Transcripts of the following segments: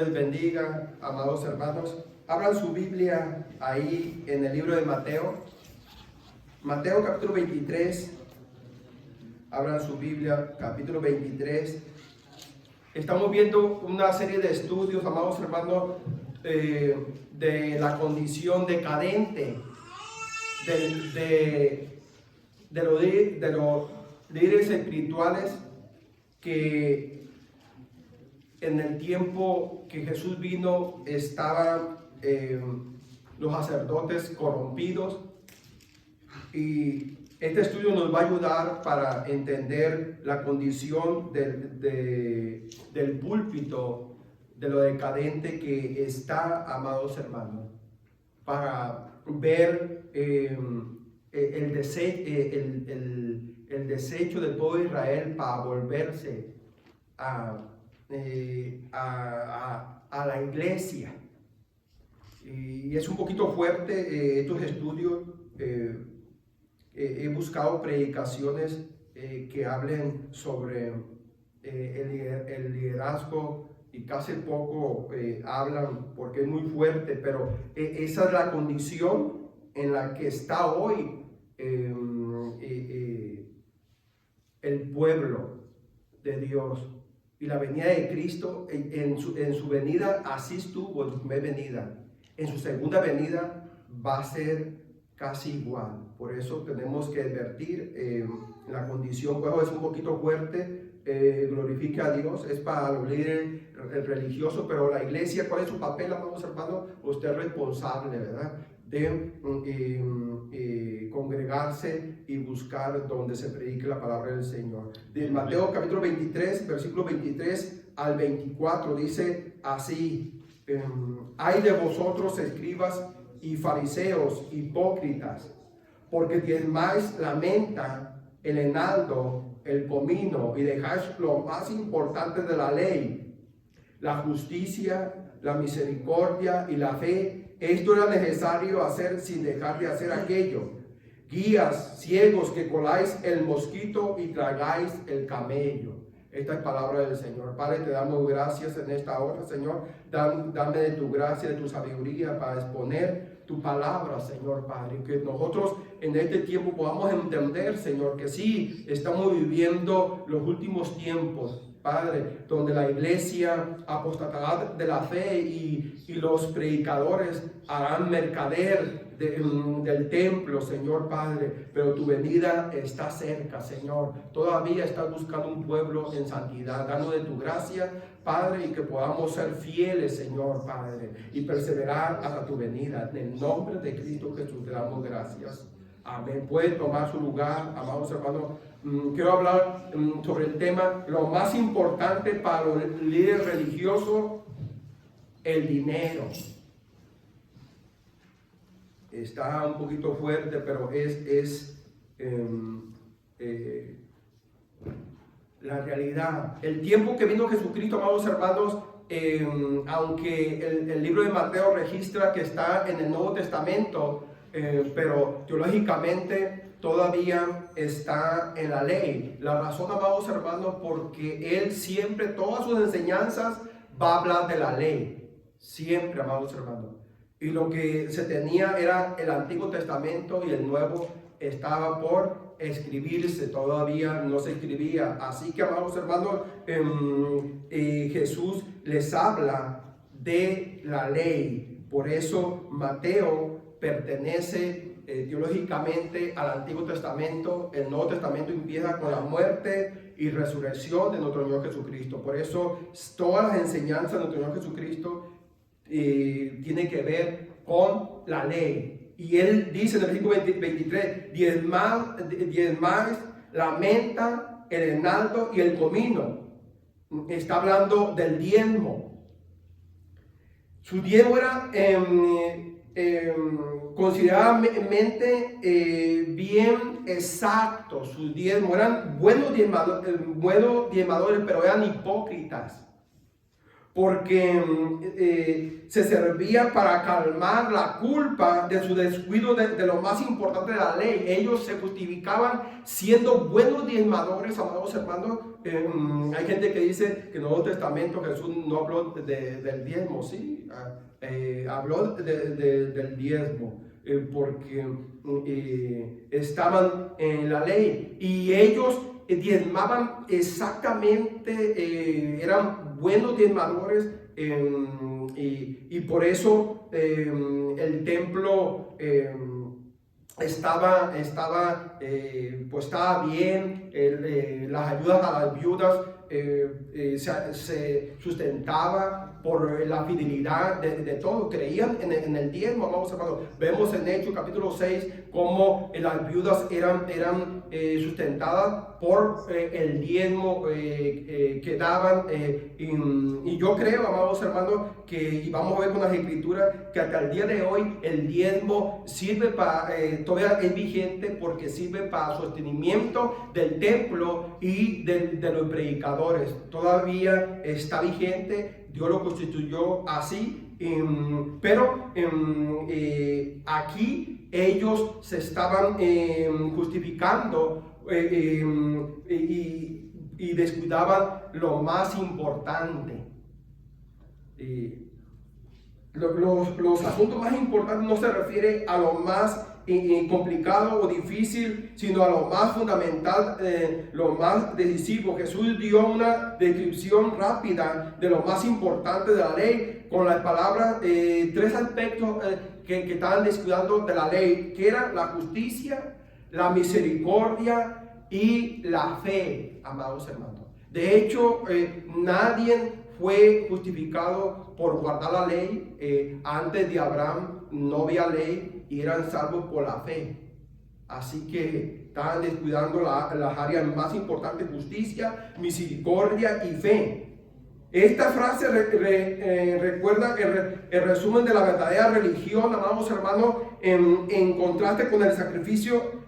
Les bendiga, amados hermanos. Abran su Biblia ahí en el libro de Mateo. Mateo capítulo 23. Abran su Biblia, capítulo 23. Estamos viendo una serie de estudios, amados hermanos, de la condición decadente de los líderes espirituales que en el tiempo que Jesús vino estaban los sacerdotes corrompidos, y este estudio nos va a ayudar para entender la condición del púlpito, de lo decadente que está, amados hermanos, para ver el desecho del pueblo de Israel para volverse a la iglesia. Y es un poquito fuerte estos estudios. He buscado predicaciones que hablen sobre el liderazgo, y casi poco hablan porque es muy fuerte, pero esa es la condición en la que está hoy el pueblo de Dios. Y la venida de Cristo, en su venida así estuvo en su primera venida. En su segunda venida va a ser casi igual. Por eso tenemos que advertir la condición. Pues es un poquito fuerte. Glorifica a Dios, es para los líderes religiosos, pero la iglesia, ¿cuál es su papel, amados hermanos? Usted es responsable, ¿verdad?, de congregarse y buscar donde se predique la palabra del Señor. De Mateo capítulo 23, versículo 23 al 24, dice así: hay de vosotros, escribas y fariseos, hipócritas, porque diezmáis la menta, el enaldo, el comino, y dejáis lo más importante de la ley, la justicia, la misericordia y la fe. Esto era necesario hacer sin dejar de hacer aquello. Guías ciegos que coláis el mosquito y tragáis el camello. Esta es palabra del Señor. Padre, te damos gracias en esta hora, Señor. Dame de tu gracia, de tu sabiduría para exponer tu palabra, Señor Padre. Que nosotros en este tiempo podamos entender, Señor, que sí, estamos viviendo los últimos tiempos, Padre, donde la iglesia apostatará de la fe y los predicadores harán mercader del templo, Señor Padre. Pero tu venida está cerca, Señor. Todavía estás buscando un pueblo en santidad. Danos de tu gracia, Padre, y que podamos ser fieles, Señor Padre, y perseverar hasta tu venida. En el nombre de Cristo Jesús te damos gracias. Amén. Puede tomar su lugar, amados hermanos. Quiero hablar sobre el tema, lo más importante para los líderes religiosos: el dinero. Está un poquito fuerte, pero es la realidad. El tiempo que vino Jesucristo, amados hermanos, aunque el libro de Mateo registra que está en el Nuevo Testamento, pero teológicamente todavía está en la ley. La razón, amados hermanos, porque él siempre, todas sus enseñanzas va a hablar de la ley. Siempre, amados hermanos. Y lo que se tenía era el Antiguo Testamento, y el Nuevo estaba por escribirse, todavía no se escribía. Así que, amados hermanos, Jesús les habla de la ley. Por eso Mateo pertenece teológicamente al Antiguo Testamento. El Nuevo Testamento empieza con la muerte y resurrección de nuestro Señor Jesucristo. Por eso todas las enseñanzas de nuestro Señor Jesucristo tiene que ver con la ley. Y él dice en el versículo 23: diezmáis la menta, el enaldo y el comino. Está hablando del diezmo. Su diezmo era consideradamente bien exacto. Sus diezmos eran buenos diezmadores, pero eran hipócritas. porque se servía para calmar la culpa de su descuido de lo más importante de la ley. Ellos se justificaban siendo buenos diezmadores, amados hermanos. Hay gente que dice que en el Nuevo Testamento Jesús no habló del diezmo, sí, habló del diezmo, porque estaban en la ley y ellos diezmaban exactamente, eran buenos diezmadores, y por eso el templo estaba bien, las ayudas a las viudas se sustentaba por la fidelidad de todos, creían en el diezmo, amados hermanos. Vemos en Hechos capítulo 6 cómo las viudas eran sustentadas por el diezmo que daban, y yo creo, amados hermanos, y vamos a ver con las escrituras, que hasta el día de hoy el diezmo sirve para, todavía es vigente, porque sirve para sostenimiento del templo y de los predicadores. Todavía está vigente. Dios lo constituyó así, pero aquí ellos se estaban justificando y descuidaban lo más importante. Los asuntos más importantes no se refiere a lo más complicado o difícil, sino a lo más fundamental, lo más decisivo. Jesús dio una descripción rápida de lo más importante de la ley con las palabras, tres aspectos que estaban descuidando de la ley, que era la justicia, la misericordia y la fe, amados hermanos. De hecho, nadie fue justificado por guardar la ley. Antes de Abraham no había ley y eran salvos por la fe. Así que estaban descuidando las áreas más importantes: justicia, misericordia y fe. Esta frase recuerda el resumen de la verdadera religión, amados hermanos, en contraste con el sacrificio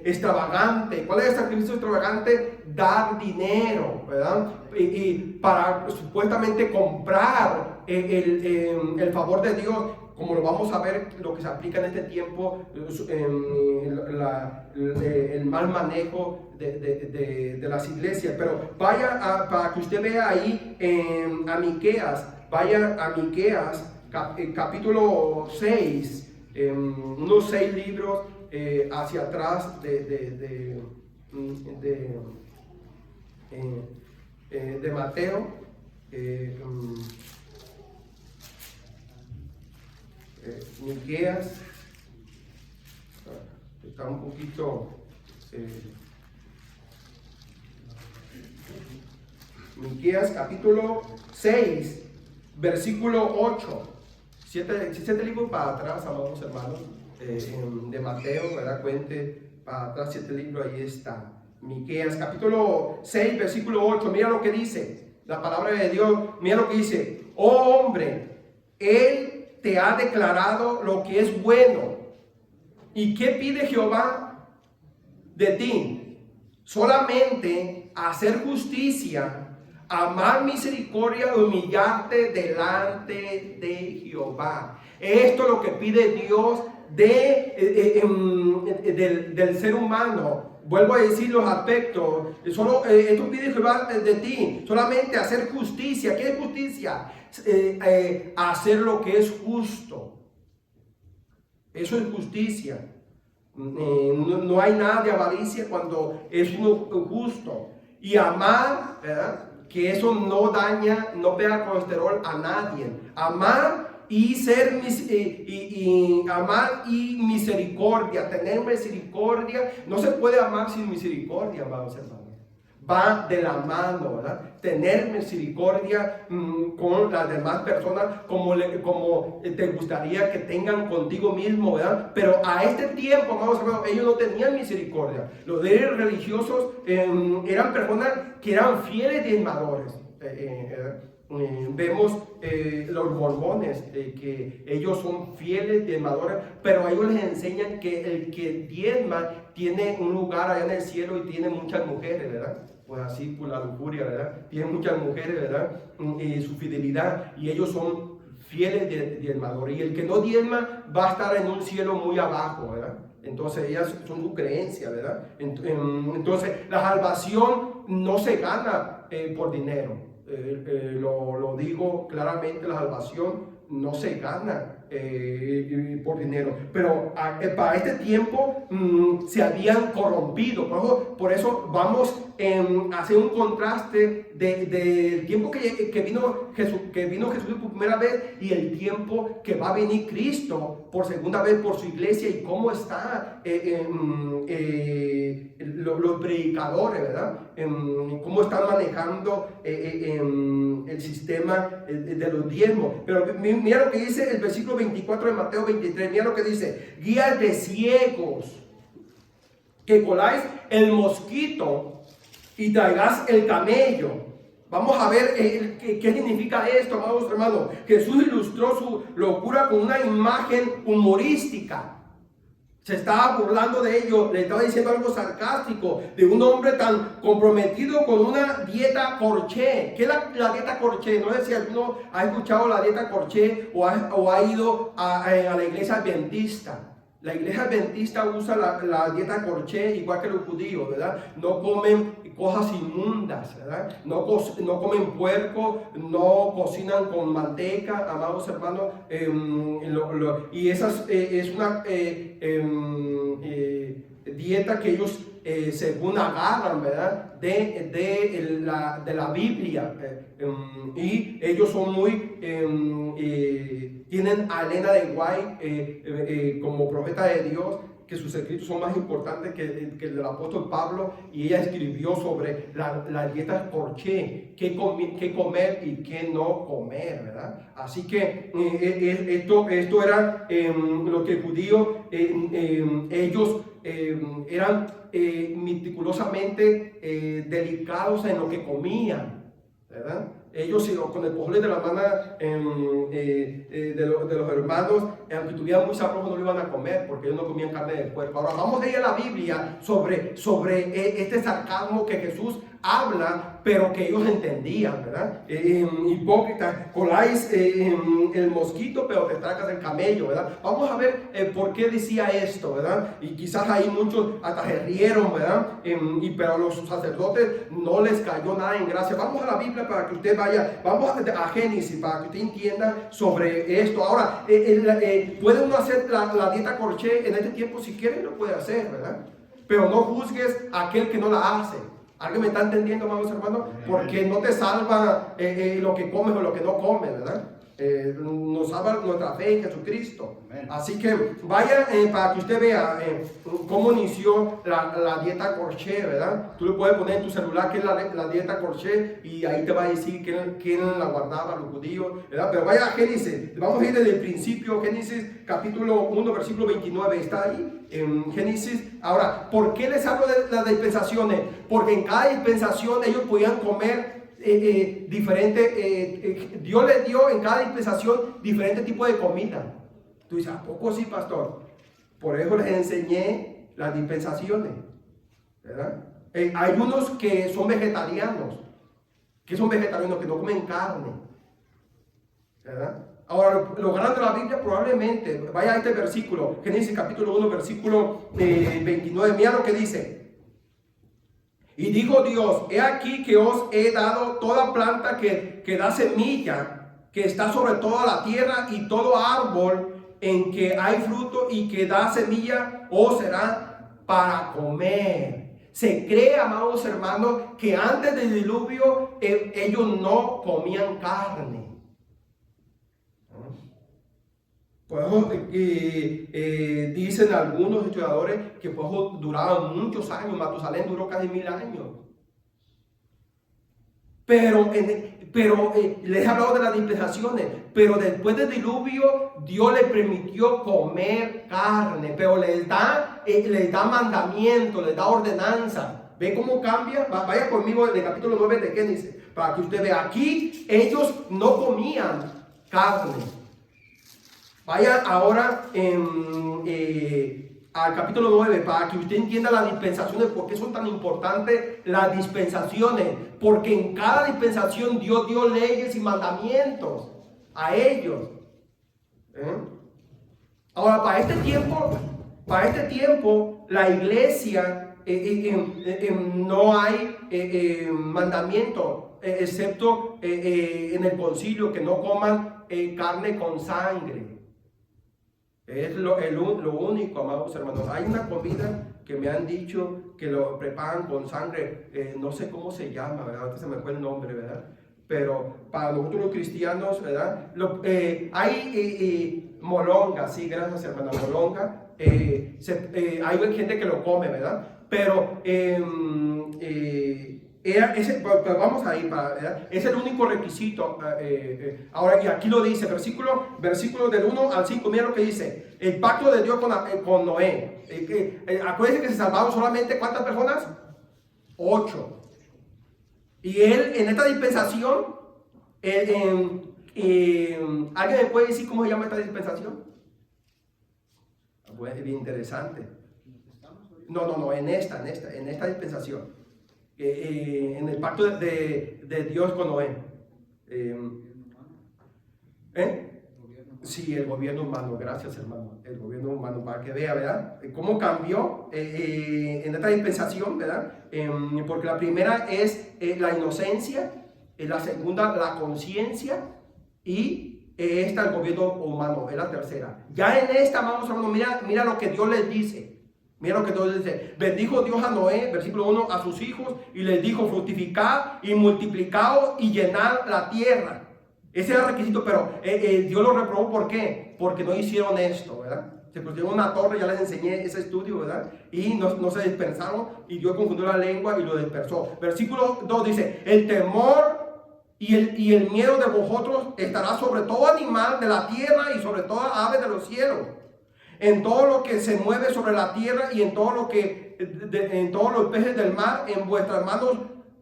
extravagante. ¿Cuál es el sacrificio extravagante? Dar dinero, ¿verdad? Y para supuestamente comprar el favor de Dios, como lo vamos a ver, lo que se aplica en este tiempo, el mal manejo de las iglesias. Pero vaya para que usted vea ahí a Miqueas, vaya a Miqueas capítulo 6, unos 6 libros hacia atrás de Mateo. Miqueas está un poquito Miqueas capítulo 6 versículo 8, 7 libros para atrás, amados hermanos, de Mateo, ¿verdad? Cuente para atrás 7 libros, ahí está Miqueas capítulo 6 versículo 8. Mira lo que dice la palabra de Dios, mira lo que dice: oh hombre, Él te ha declarado lo que es bueno. ¿Y qué pide Jehová de ti? Solamente hacer justicia, amar misericordia, humillarte delante de Jehová. Esto es lo que pide Dios del ser humano. Vuelvo a decir los aspectos. Esto pide Jehová de ti. Solamente hacer justicia. ¿Qué es justicia? Hacer lo que es justo. Eso es justicia. No hay nada de avaricia cuando es uno justo. Y amar, ¿verdad? Que eso no daña, no pega colesterol a nadie. Amar y amar y misericordia, tener misericordia. No se puede amar sin misericordia, amados hermanos. Va de la mano, ¿verdad? Tener misericordia con las demás personas como te gustaría que tengan contigo mismo, ¿verdad? Pero a este tiempo, amados hermanos, ellos no tenían misericordia. Los líderes religiosos eran personas que eran fieles diezmadores. Vemos los mormones, que ellos son fieles diezmadores, pero a ellos les enseñan que el que diezma tiene un lugar allá en el cielo y tiene muchas mujeres, ¿verdad? pues así por la lujuria, ¿verdad? Tienen muchas mujeres, ¿verdad? Su fidelidad, y ellos son fieles de diezmador. Y el que no diezma va a estar en un cielo muy abajo, ¿verdad? Entonces ellas son su creencia, ¿verdad? Entonces la salvación no se gana por dinero. Lo digo claramente, la salvación no se gana por dinero, pero para este tiempo se habían corrompido. Por eso vamos a hacer un contraste del tiempo que vino Jesús por primera vez y el tiempo que va a venir Cristo por segunda vez por su iglesia, y cómo está los predicadores, ¿verdad? Cómo están manejando el sistema de los diezmos. Pero mira lo que dice el versículo 24 de Mateo 23, mira lo que dice: guías de ciegos, que coláis el mosquito y traigáis el camello. Vamos a ver qué significa esto, amados hermanos. Jesús ilustró su locura con una imagen humorística. Se estaba burlando de ellos, le estaba diciendo algo sarcástico de un hombre tan comprometido con una dieta corché. ¿Qué es la dieta corché? No sé si alguno ha escuchado la dieta corché o ha ido a la iglesia adventista. La iglesia adventista usa la dieta corché igual que los judíos, ¿verdad? No comen cosas inmundas, ¿verdad? No comen puerco, no cocinan con manteca, amados hermanos. Y esa es una dieta que ellos según agarran, ¿verdad? De la Biblia. Y ellos son muy tienen a Elena de White como profeta de Dios, que sus escritos son más importantes que el del apóstol Pablo, y ella escribió sobre la dieta corché, qué comer y qué no comer, ¿verdad? Así que esto era lo que judíos, ellos eran meticulosamente delicados en lo que comían, ¿verdad? Ellos con el pozole de la mano de los hermanos, aunque estuvieran muy sabrosos, no lo iban a comer porque ellos no comían carne de puerco. Ahora vamos a ir a la Biblia sobre este sarcasmo que Jesús habla, pero que ellos entendían, ¿verdad? Hipócrita, coláis el mosquito, pero te tragas el camello, ¿verdad? Vamos a ver por qué decía esto, ¿verdad? Y quizás ahí muchos hasta se rieron, ¿verdad? Pero a los sacerdotes no les cayó nada en gracia. Vamos a la Biblia para que usted vaya, vamos a Génesis para que usted entienda sobre esto. Ahora, puede uno hacer la dieta corché en este tiempo, si quiere lo puede hacer, ¿verdad? Pero no juzgues a aquel que no la hace. ¿Alguien me está entendiendo, amados hermanos? Porque no te salva lo que comes o lo que no comes, ¿verdad? Nos salva nuestra fe en Jesucristo. Así que vaya para que usted vea cómo inició la dieta corché, ¿verdad? Tú le puedes poner en tu celular que es la dieta corché, y ahí te va a decir quién la guardaba, los judíos, ¿verdad? Pero vaya a Génesis, vamos a ir desde el principio. Génesis capítulo 1 versículo 29, está ahí en Génesis. Ahora, ¿por qué les hablo de las dispensaciones? Porque en cada dispensación ellos podían comer diferente. Dios les dio en cada dispensación diferente tipo de comida. Tú dices, ¿a poco sí, pastor? Por eso les enseñé las dispensaciones, ¿verdad? Hay unos que son vegetarianos, que no comen carne, ¿verdad? Ahora, lo grande de la Biblia probablemente, vaya a este versículo, Génesis capítulo 1, versículo 29, mira lo que dice. Y dijo Dios, he aquí que os he dado toda planta que da semilla, que está sobre toda la tierra, y todo árbol en que hay fruto y que da semilla, os será para comer. Se cree, amados hermanos, que antes del diluvio ellos no comían carne. Por eso dicen algunos estudiadores que por eso duraban muchos años. Matusalén duró casi 1000 años. Pero les he hablado de las dispensaciones. Pero después del diluvio, Dios les permitió comer carne. Pero les da mandamiento, les da ordenanza. ¿Ve cómo cambia? Vaya conmigo en el capítulo 9 de Génesis, para que usted vea. Aquí ellos no comían carne. Vaya ahora en al capítulo 9 para que usted entienda las dispensaciones, por qué son tan importantes las dispensaciones, porque en cada dispensación Dios dio leyes y mandamientos a ellos. Ahora, para este tiempo, la iglesia no hay mandamiento, excepto en el concilio, que no coman carne con sangre. Es lo único, amados hermanos. Hay una comida que me han dicho que lo preparan con sangre, no sé cómo se llama, ¿verdad? Ahorita se me fue el nombre, ¿verdad? Pero para nosotros los cristianos, ¿verdad? Hay molonga, sí, gracias hermana, molonga. Hay gente que lo come, ¿verdad? Pero vamos ahí, ¿verdad? Es el único requisito. Ahora, y aquí lo dice, versículo del 1 al 5, mira lo que dice. El pacto de Dios con Noé. Acuérdense que se salvaron solamente ¿cuántas personas? 8. Y él, en esta dispensación, ¿alguien me puede decir cómo se llama esta dispensación? Pues es bien interesante. No, en esta dispensación. En el pacto de Dios con Noé. Sí, el gobierno humano, gracias hermano, el gobierno humano, para que vea, ¿verdad? Cómo cambió en esta dispensación, ¿verdad? Porque la primera es la inocencia, la segunda la conciencia y esta el gobierno humano, es la tercera. Ya en esta, vamos hermano, mira lo que Dios les dice. Mira lo que Dios dice. Bendijo Dios a Noé, versículo 1, a sus hijos y les dijo: fructificad y multiplicaos y llenad la tierra. Ese era el requisito, pero Dios lo reprobó. ¿Por qué? Porque no hicieron esto, ¿verdad? Se pusieron una torre, ya les enseñé ese estudio, ¿verdad? Y no se dispersaron y Dios confundió la lengua y lo dispersó. Versículo 2 dice: el temor y el miedo de vosotros estará sobre todo animal de la tierra y sobre toda ave de los cielos, en todo lo que se mueve sobre la tierra y en todo en todos los peces del mar, en vuestras manos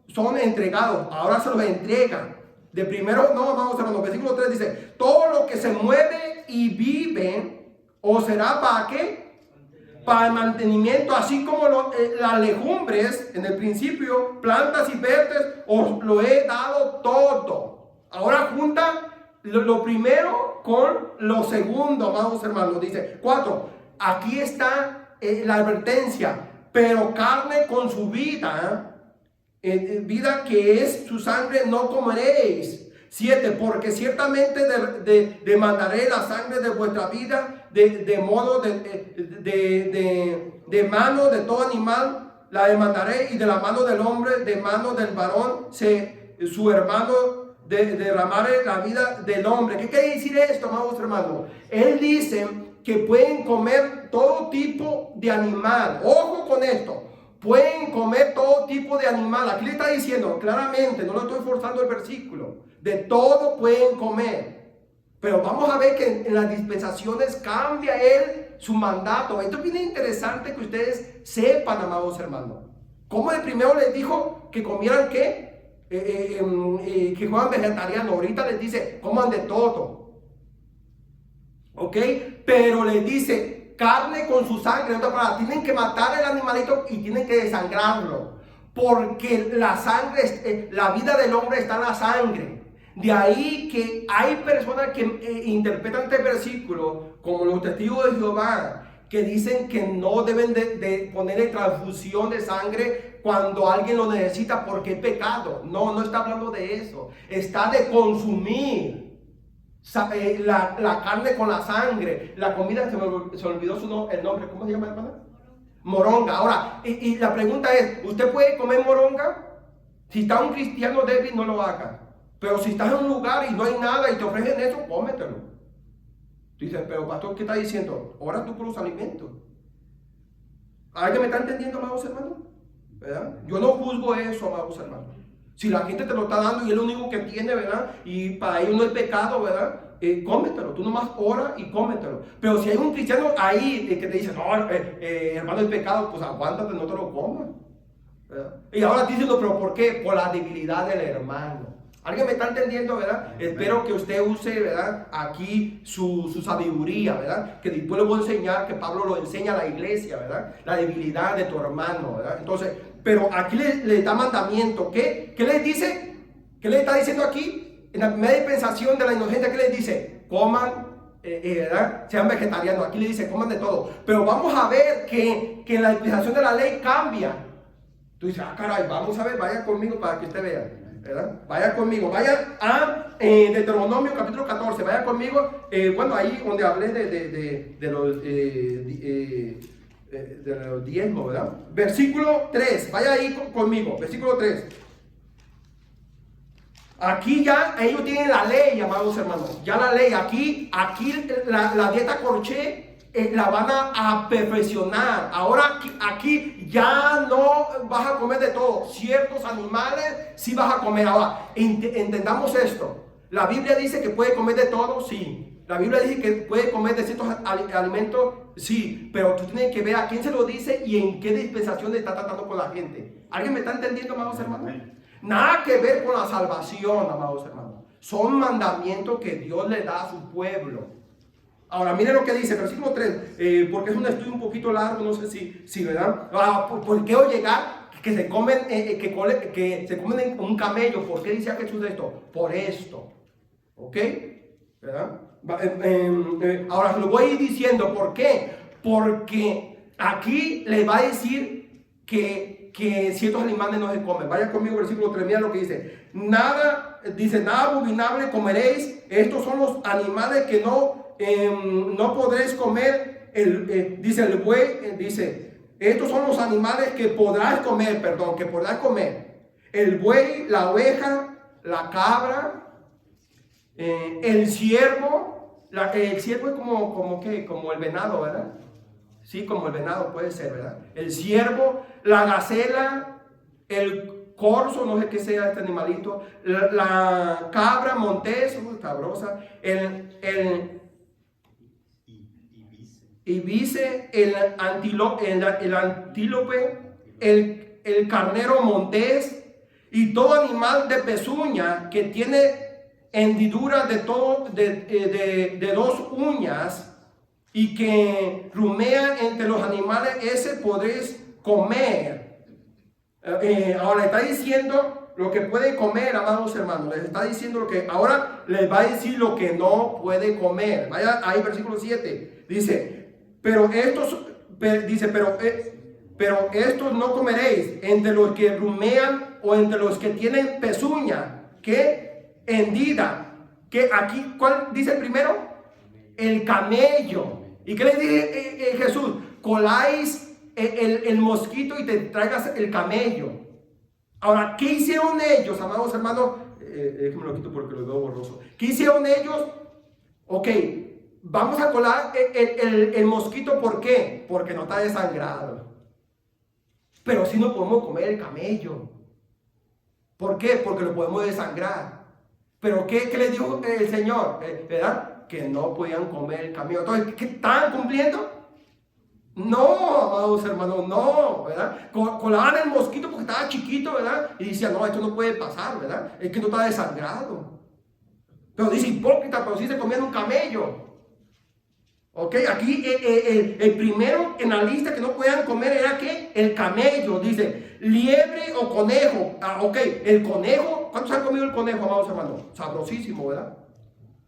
son entregados. Ahora se los entregan. De primero, no, vamos hermanos, versículo 3 dice: todo lo que se mueve y vive, ¿o será para qué? Para el mantenimiento, así como las legumbres, en el principio, plantas y verdes, os lo he dado todo. Ahora junta lo primero con lo segundo, amados hermanos. Dice 4, aquí está la advertencia: pero carne con su vida, vida que es su sangre, no comeréis. 7, porque ciertamente demandaré la sangre de vuestra vida, de mano de todo animal la demandaré, y de la mano del hombre, de mano del varón, su hermano derramaré la vida del hombre. ¿Qué quiere decir esto, amados hermanos? Él dice que pueden comer todo tipo de animal. Ojo con esto. Pueden comer todo tipo de animal. Aquí le está diciendo claramente, no lo estoy forzando el versículo. De todo pueden comer. Pero vamos a ver que en las dispensaciones cambia él su mandato. Esto es bien interesante que ustedes sepan, amados hermanos. Como el primero les dijo que comieran ¿qué? Que fueran vegetarianos. Ahorita les dice coman de todo. ¿Ok? Pero les dice carne con su sangre. Tienen que matar el animalito y tienen que desangrarlo, porque la sangre, la vida del hombre está en la sangre. De ahí que hay personas que interpretan este versículo como los testigos de Jehová, que dicen que no deben de ponerle transfusión de sangre cuando alguien lo necesita porque es pecado. No está hablando de eso. Está de consumir la carne con la sangre. La comida, se olvidó el nombre. ¿Cómo se llama, hermana? Moronga. Ahora, y la pregunta es: ¿usted puede comer moronga? Si está un cristiano débil, no lo haga. Pero si estás en un lugar y no hay nada y te ofrecen eso, cómetelo. Dice: pero pastor, ¿qué está diciendo? Ora tú por los alimentos. ¿Alguien me está entendiendo, amados hermanos? ¿Verdad? Yo no juzgo eso, amados hermanos. Si la gente te lo está dando y es lo único que tiene, ¿verdad? Y para ellos no es pecado, ¿verdad? Cómetelo. Tú nomás ora y cómetelo. Pero si hay un cristiano ahí que te dice: no, hermano, es pecado, pues aguántate, no te lo comas, ¿verdad? Y ahora diciendo: pero ¿por qué? Por la debilidad del hermano. ¿Alguien me está entendiendo, verdad? Espero que usted use, ¿verdad? Aquí su sabiduría, ¿verdad? Que después le voy a enseñar, que Pablo lo enseña a la iglesia, ¿verdad? La debilidad de tu hermano, ¿verdad? Entonces, pero aquí le da mandamiento. ¿Qué les dice? ¿Qué le está diciendo aquí? En la primera dispensación de la inocencia, ¿qué les dice? Coman, ¿verdad? Sean vegetarianos. Aquí le dice, coman de todo. Pero vamos a ver que en la dispensación de la ley cambia. Tú dices, caray, vamos a ver, vaya conmigo para que usted vea, ¿verdad? Vaya conmigo, vaya a Deuteronomio capítulo 14, vaya conmigo, bueno, ahí donde hablé de los diezmos, ¿verdad? Versículo 3, vaya ahí conmigo, versículo 3. Aquí ya ellos tienen la ley, amados hermanos, ya la ley, aquí la dieta Corché la van a perfeccionar. Ahora aquí ya no vas a comer de todo. Ciertos animales sí vas a comer. Ahora, entendamos esto. La Biblia dice que puede comer de todo, sí. La Biblia dice que puede comer de ciertos alimentos, sí. Pero tú tienes que ver a quién se lo dice y en qué dispensación está tratando con la gente. ¿Alguien me está entendiendo, amados hermanos? Nada que ver con la salvación, amados hermanos. Son mandamientos que Dios le da a su pueblo. Ahora, miren lo que dice, versículo 3, porque es un estudio un poquito largo, no sé si ¿verdad? ¿Por qué llegar que se comen, que se comen un camello? ¿Por qué dice Jesús esto? Por esto, ¿ok? ¿Verdad? Ahora, lo voy a ir diciendo, ¿por qué? Porque aquí le va a decir que ciertos animales no se comen. Vaya conmigo, versículo 3, mira lo que dice. Nada abominable comeréis, estos son los animales que no podréis comer, dice el buey, dice, estos son los animales que podrás comer, el buey, la oveja, la cabra, el ciervo, el ciervo es como el venado, ¿verdad? Sí, como el venado puede ser, ¿verdad? El ciervo, la gacela, el corzo, no sé qué sea este animalito, la cabra montés, cabrosa, ibice, el antílope, el carnero montés y todo animal de pezuña que tiene hendidura de dos uñas y que rumea entre los animales, ese podréis comer. Ahora está diciendo lo que puede comer, amados hermanos. Les está diciendo lo que ahora les va a decir lo que no puede comer. Vaya ahí, versículo 7. Dice, pero estos no comeréis entre los que rumean o entre los que tienen pezuña, que hendida. Que aquí, ¿cuál dice primero? El camello. ¿Y qué le dice Jesús? Coláis el mosquito y te traigas el camello. Ahora, ¿qué hicieron ellos, amados hermanos? Déjenme lo quito porque lo veo borroso. ¿Qué hicieron ellos? Ok, vamos a colar el mosquito, ¿por qué? Porque no está desangrado. Pero sí no podemos comer el camello. ¿Por qué? Porque lo podemos desangrar. Pero ¿qué le dijo el Señor? ¿Verdad? Que no podían comer el camello. Entonces, ¿qué estaban cumpliendo? No, amados hermanos, no, ¿verdad? Colaban el mosquito porque estaba chiquito, ¿verdad? Y decían, no, esto no puede pasar, ¿verdad? Es que no está desangrado. Pero dice hipócrita, pero sí se comían un camello. Ok, aquí el primero en la lista que no podían comer era ¿qué? El camello, dice, liebre o conejo. Ok, el conejo, ¿cuántos han comido el conejo, amados hermanos? Sabrosísimo, ¿verdad?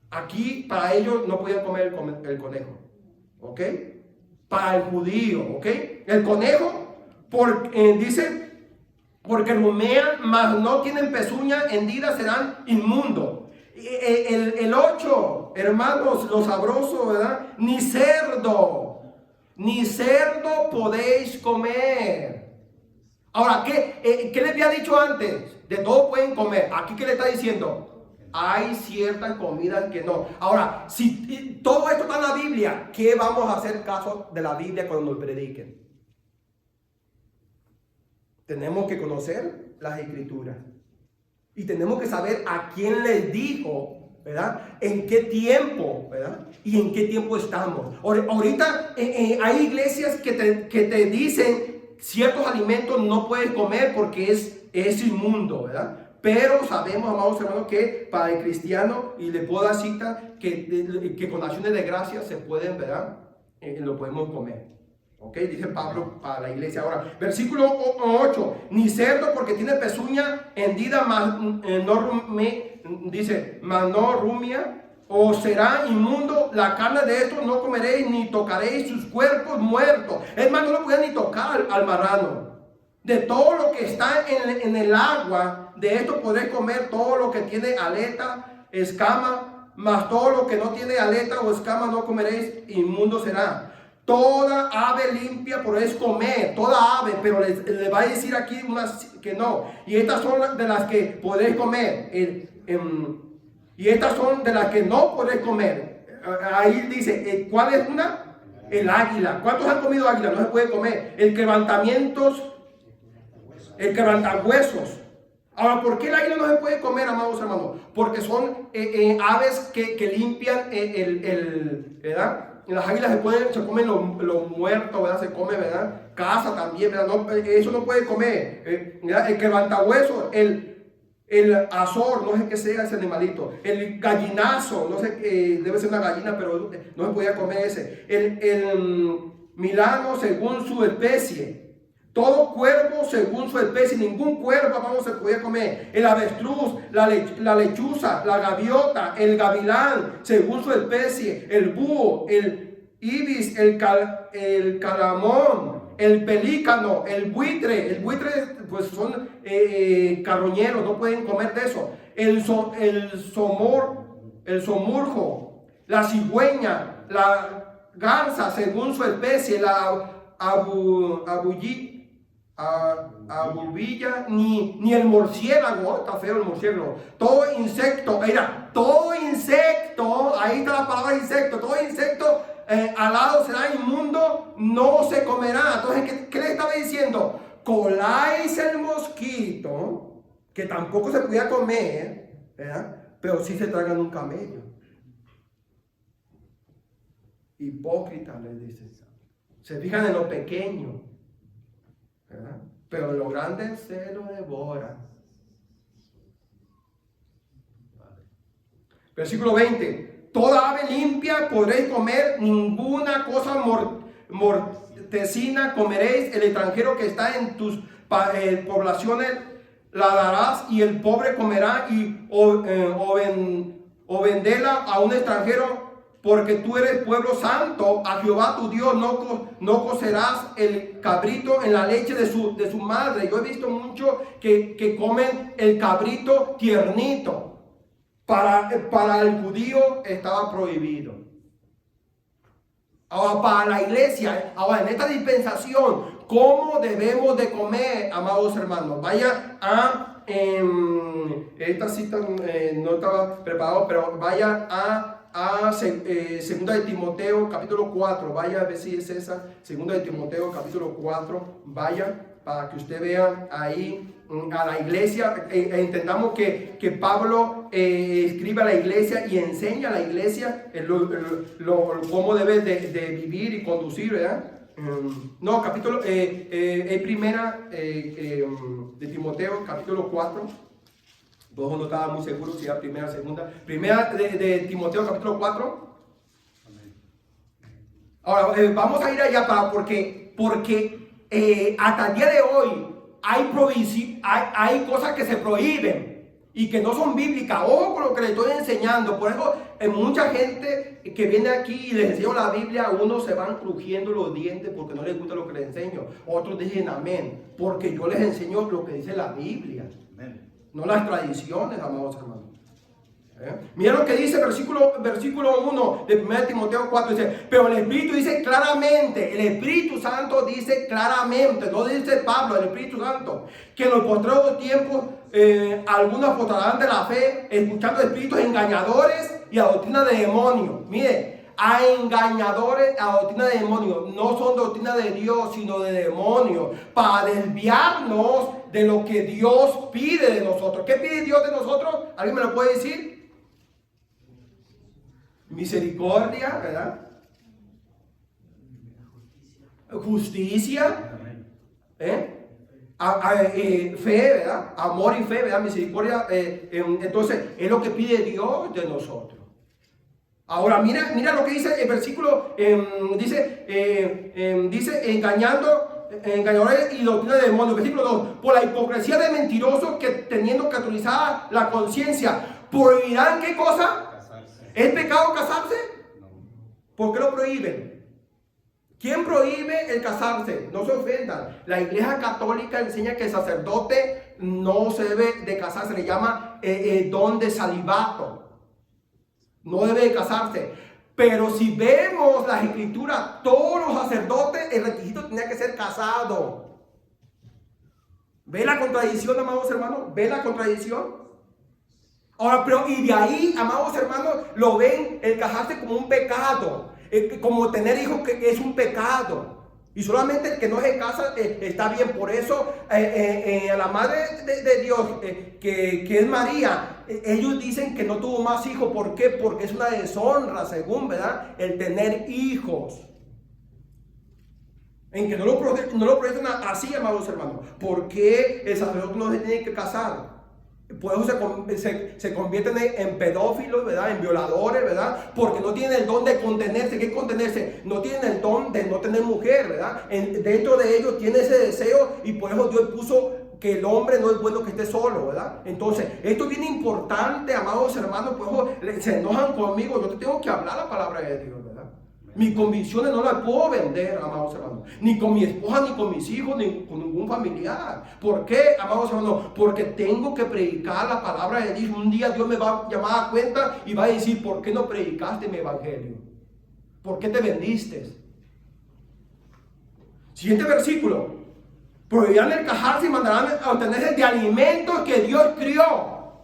Aquí para ellos no podían comer el conejo. Ok, para el judío, ok. El conejo, dice, porque rumean, mas no tienen pezuña hendida, serán inmundos. El 8, hermanos, lo sabroso, ¿verdad? Ni cerdo podéis comer. Ahora, ¿qué les había dicho antes? De todo pueden comer. Aquí, ¿qué le está diciendo? Hay ciertas comidas que no. Ahora, si todo esto está en la Biblia, ¿qué vamos a hacer caso de la Biblia cuando nos prediquen? Tenemos que conocer las Escrituras. Y tenemos que saber a quién les dijo, ¿verdad? En qué tiempo, ¿verdad? Y en qué tiempo estamos. Ahorita hay iglesias que te dicen ciertos alimentos no puedes comer porque es inmundo, ¿verdad? Pero sabemos, amados hermanos, que para el cristiano, y le puedo dar cita, que con acciones de gracia se pueden, ¿verdad? Lo podemos comer. ¿Ok? Dice Pablo para la iglesia. Ahora, versículo 8. Ni cerdo porque tiene pezuña hendida, dice, mas no rumia. O será inmundo la carne de estos, no comeréis ni tocaréis sus cuerpos muertos. Es más, no lo pueden ni tocar al marrano. De todo lo que está en el agua, de esto podréis comer todo lo que tiene aleta, escama, mas todo lo que no tiene aleta o escama no comeréis, inmundo será. Toda ave limpia podéis comer, toda ave, pero le va a decir aquí unas que no. Y estas son de las que podéis comer. Y estas son de las que no podéis comer. Ahí dice, ¿cuál es una? El águila. ¿Cuántos han comido águila? No se puede comer. El quebrantamientos. El quebrantahuesos. Ahora, ¿por qué el águila no se puede comer, amados hermanos? Porque son aves que limpian ¿verdad? Las águilas se comen los muertos, ¿verdad? Se come, ¿verdad? Caza también, ¿verdad? No, eso no puede comer. ¿Verdad? El quebrantahuesos, el azor, no sé qué sea ese animalito. El gallinazo, no sé, debe ser una gallina, pero no se podía comer ese. El milano según su especie. Todo cuervo según su especie, ningún cuervo, vamos, se podía comer. El avestruz, la lechuza, la gaviota, el gavilán según su especie, el búho, el ibis, el calamón, el pelícano, el buitre pues son carroñeros, no pueden comer de eso. El somurjo, la cigüeña, la garza según su especie, la abubilla, ni el murciélago, está feo el murciélago, todo insecto, mira, todo insecto, ahí está la palabra insecto, todo insecto alado será inmundo, no se comerá. Entonces, ¿qué le estaba diciendo? Coláis el mosquito, que tampoco se podía comer, ¿verdad? Pero sí se tragan un camello. Hipócrita, les dice. Se fijan en lo pequeño, ¿verdad? Pero lo grande se lo devora. Versículo 20. Toda ave limpia podréis comer, ninguna cosa mortecina comeréis. El extranjero que está en tus poblaciones la darás, y el pobre comerá, o vendela a un extranjero, porque tú eres pueblo santo, a Jehová tu Dios. No cocerás el cabrito en la leche de su madre. Yo he visto mucho que comen el cabrito tiernito. Para el judío estaba prohibido. Ahora, para la iglesia, ahora en esta dispensación, ¿cómo debemos de comer, amados hermanos? Vaya a, esta cita no estaba preparado, pero vaya a segunda de Timoteo capítulo 4, vaya a ver si es esa, segunda de Timoteo capítulo 4, vaya para que usted vea ahí a la iglesia. Entendamos que Pablo escribe a la iglesia y enseña a la iglesia cómo debe de vivir y conducir, ¿verdad? No, capítulo, primera de Timoteo capítulo 4. Vos no estaba muy seguro si era primera o segunda. Primera de Timoteo capítulo 4. Ahora, vamos a ir allá porque hasta el día de hoy hay cosas que se prohíben y que no son bíblicas. Ojo con lo que les estoy enseñando. Por eso, mucha gente que viene aquí y les enseño la Biblia, unos se van crujiendo los dientes porque no les gusta lo que les enseño. Otros dicen amén, porque yo les enseño lo que dice la Biblia. Amén. No las tradiciones, amados hermanos. Mira lo que dice versículo 1 de 1 Timoteo 4, dice, pero el Espíritu dice claramente, el Espíritu Santo dice claramente, no dice Pablo, el Espíritu Santo, que en los postreros tiempos algunos apostarán de la fe, escuchando espíritus engañadores y a doctrina de demonios. Mire, a engañadores, a doctrina de demonios, no son doctrina de Dios, sino de demonios, para desviarnos de lo que Dios pide de nosotros. ¿Qué pide Dios de nosotros? ¿Alguien me lo puede decir? Misericordia, ¿verdad? Justicia. fe, ¿verdad? Amor y fe, ¿verdad? Misericordia. Entonces, es lo que pide Dios de nosotros. Ahora, mira lo que dice el versículo. Dice engañadores y doctrina de demonios. Versículo 2. Por la hipocresía de mentirosos que teniendo cauterizada la conciencia, ¿prohibirán qué cosa? Casarse. ¿Es pecado casarse? No. ¿Por qué lo prohíben? ¿Quién prohíbe el casarse? No se ofendan. La Iglesia Católica enseña que el sacerdote no se debe de casarse. Se le llama don de celibato. No debe de casarse. Pero si vemos las escrituras, todos los sacerdotes, el requisito tenía que ser casado. ¿Ve la contradicción, amados hermanos? ¿Ve la contradicción? Ahora, pero y de ahí, amados hermanos, lo ven el casarse como un pecado. Como tener hijos que es un pecado. Y solamente el que no se casa está bien. Por eso a la madre de Dios, que es María, ellos dicen que no tuvo más hijos. ¿Por qué? Porque es una deshonra, según, ¿verdad? El tener hijos. En que no lo proyectan así, amados hermanos. ¿Por qué el sacerdote no se tiene que casar? Por eso se convierten en pedófilos, ¿verdad? En violadores, ¿verdad? Porque no tienen el don de contenerse. ¿Qué contenerse? No tienen el don de no tener mujer, ¿verdad? Dentro de ellos tiene ese deseo y por eso Dios puso que el hombre no es bueno que esté solo, ¿verdad? Entonces, esto es bien importante, amados hermanos. Por eso se enojan conmigo. Yo te tengo que hablar la palabra de Dios, ¿verdad? Mis convicciones no las puedo vender, amados hermanos, ni con mi esposa, ni con mis hijos, ni con ningún familiar. ¿Por qué, amados hermanos? Porque tengo que predicar la palabra de Dios. Un día Dios me va a llamar a cuenta y va a decir: ¿por qué no predicaste mi evangelio? ¿Por qué te vendiste? Siguiente versículo. Prohibirán el casarse y mandarán a obtenerse de alimentos que Dios crió.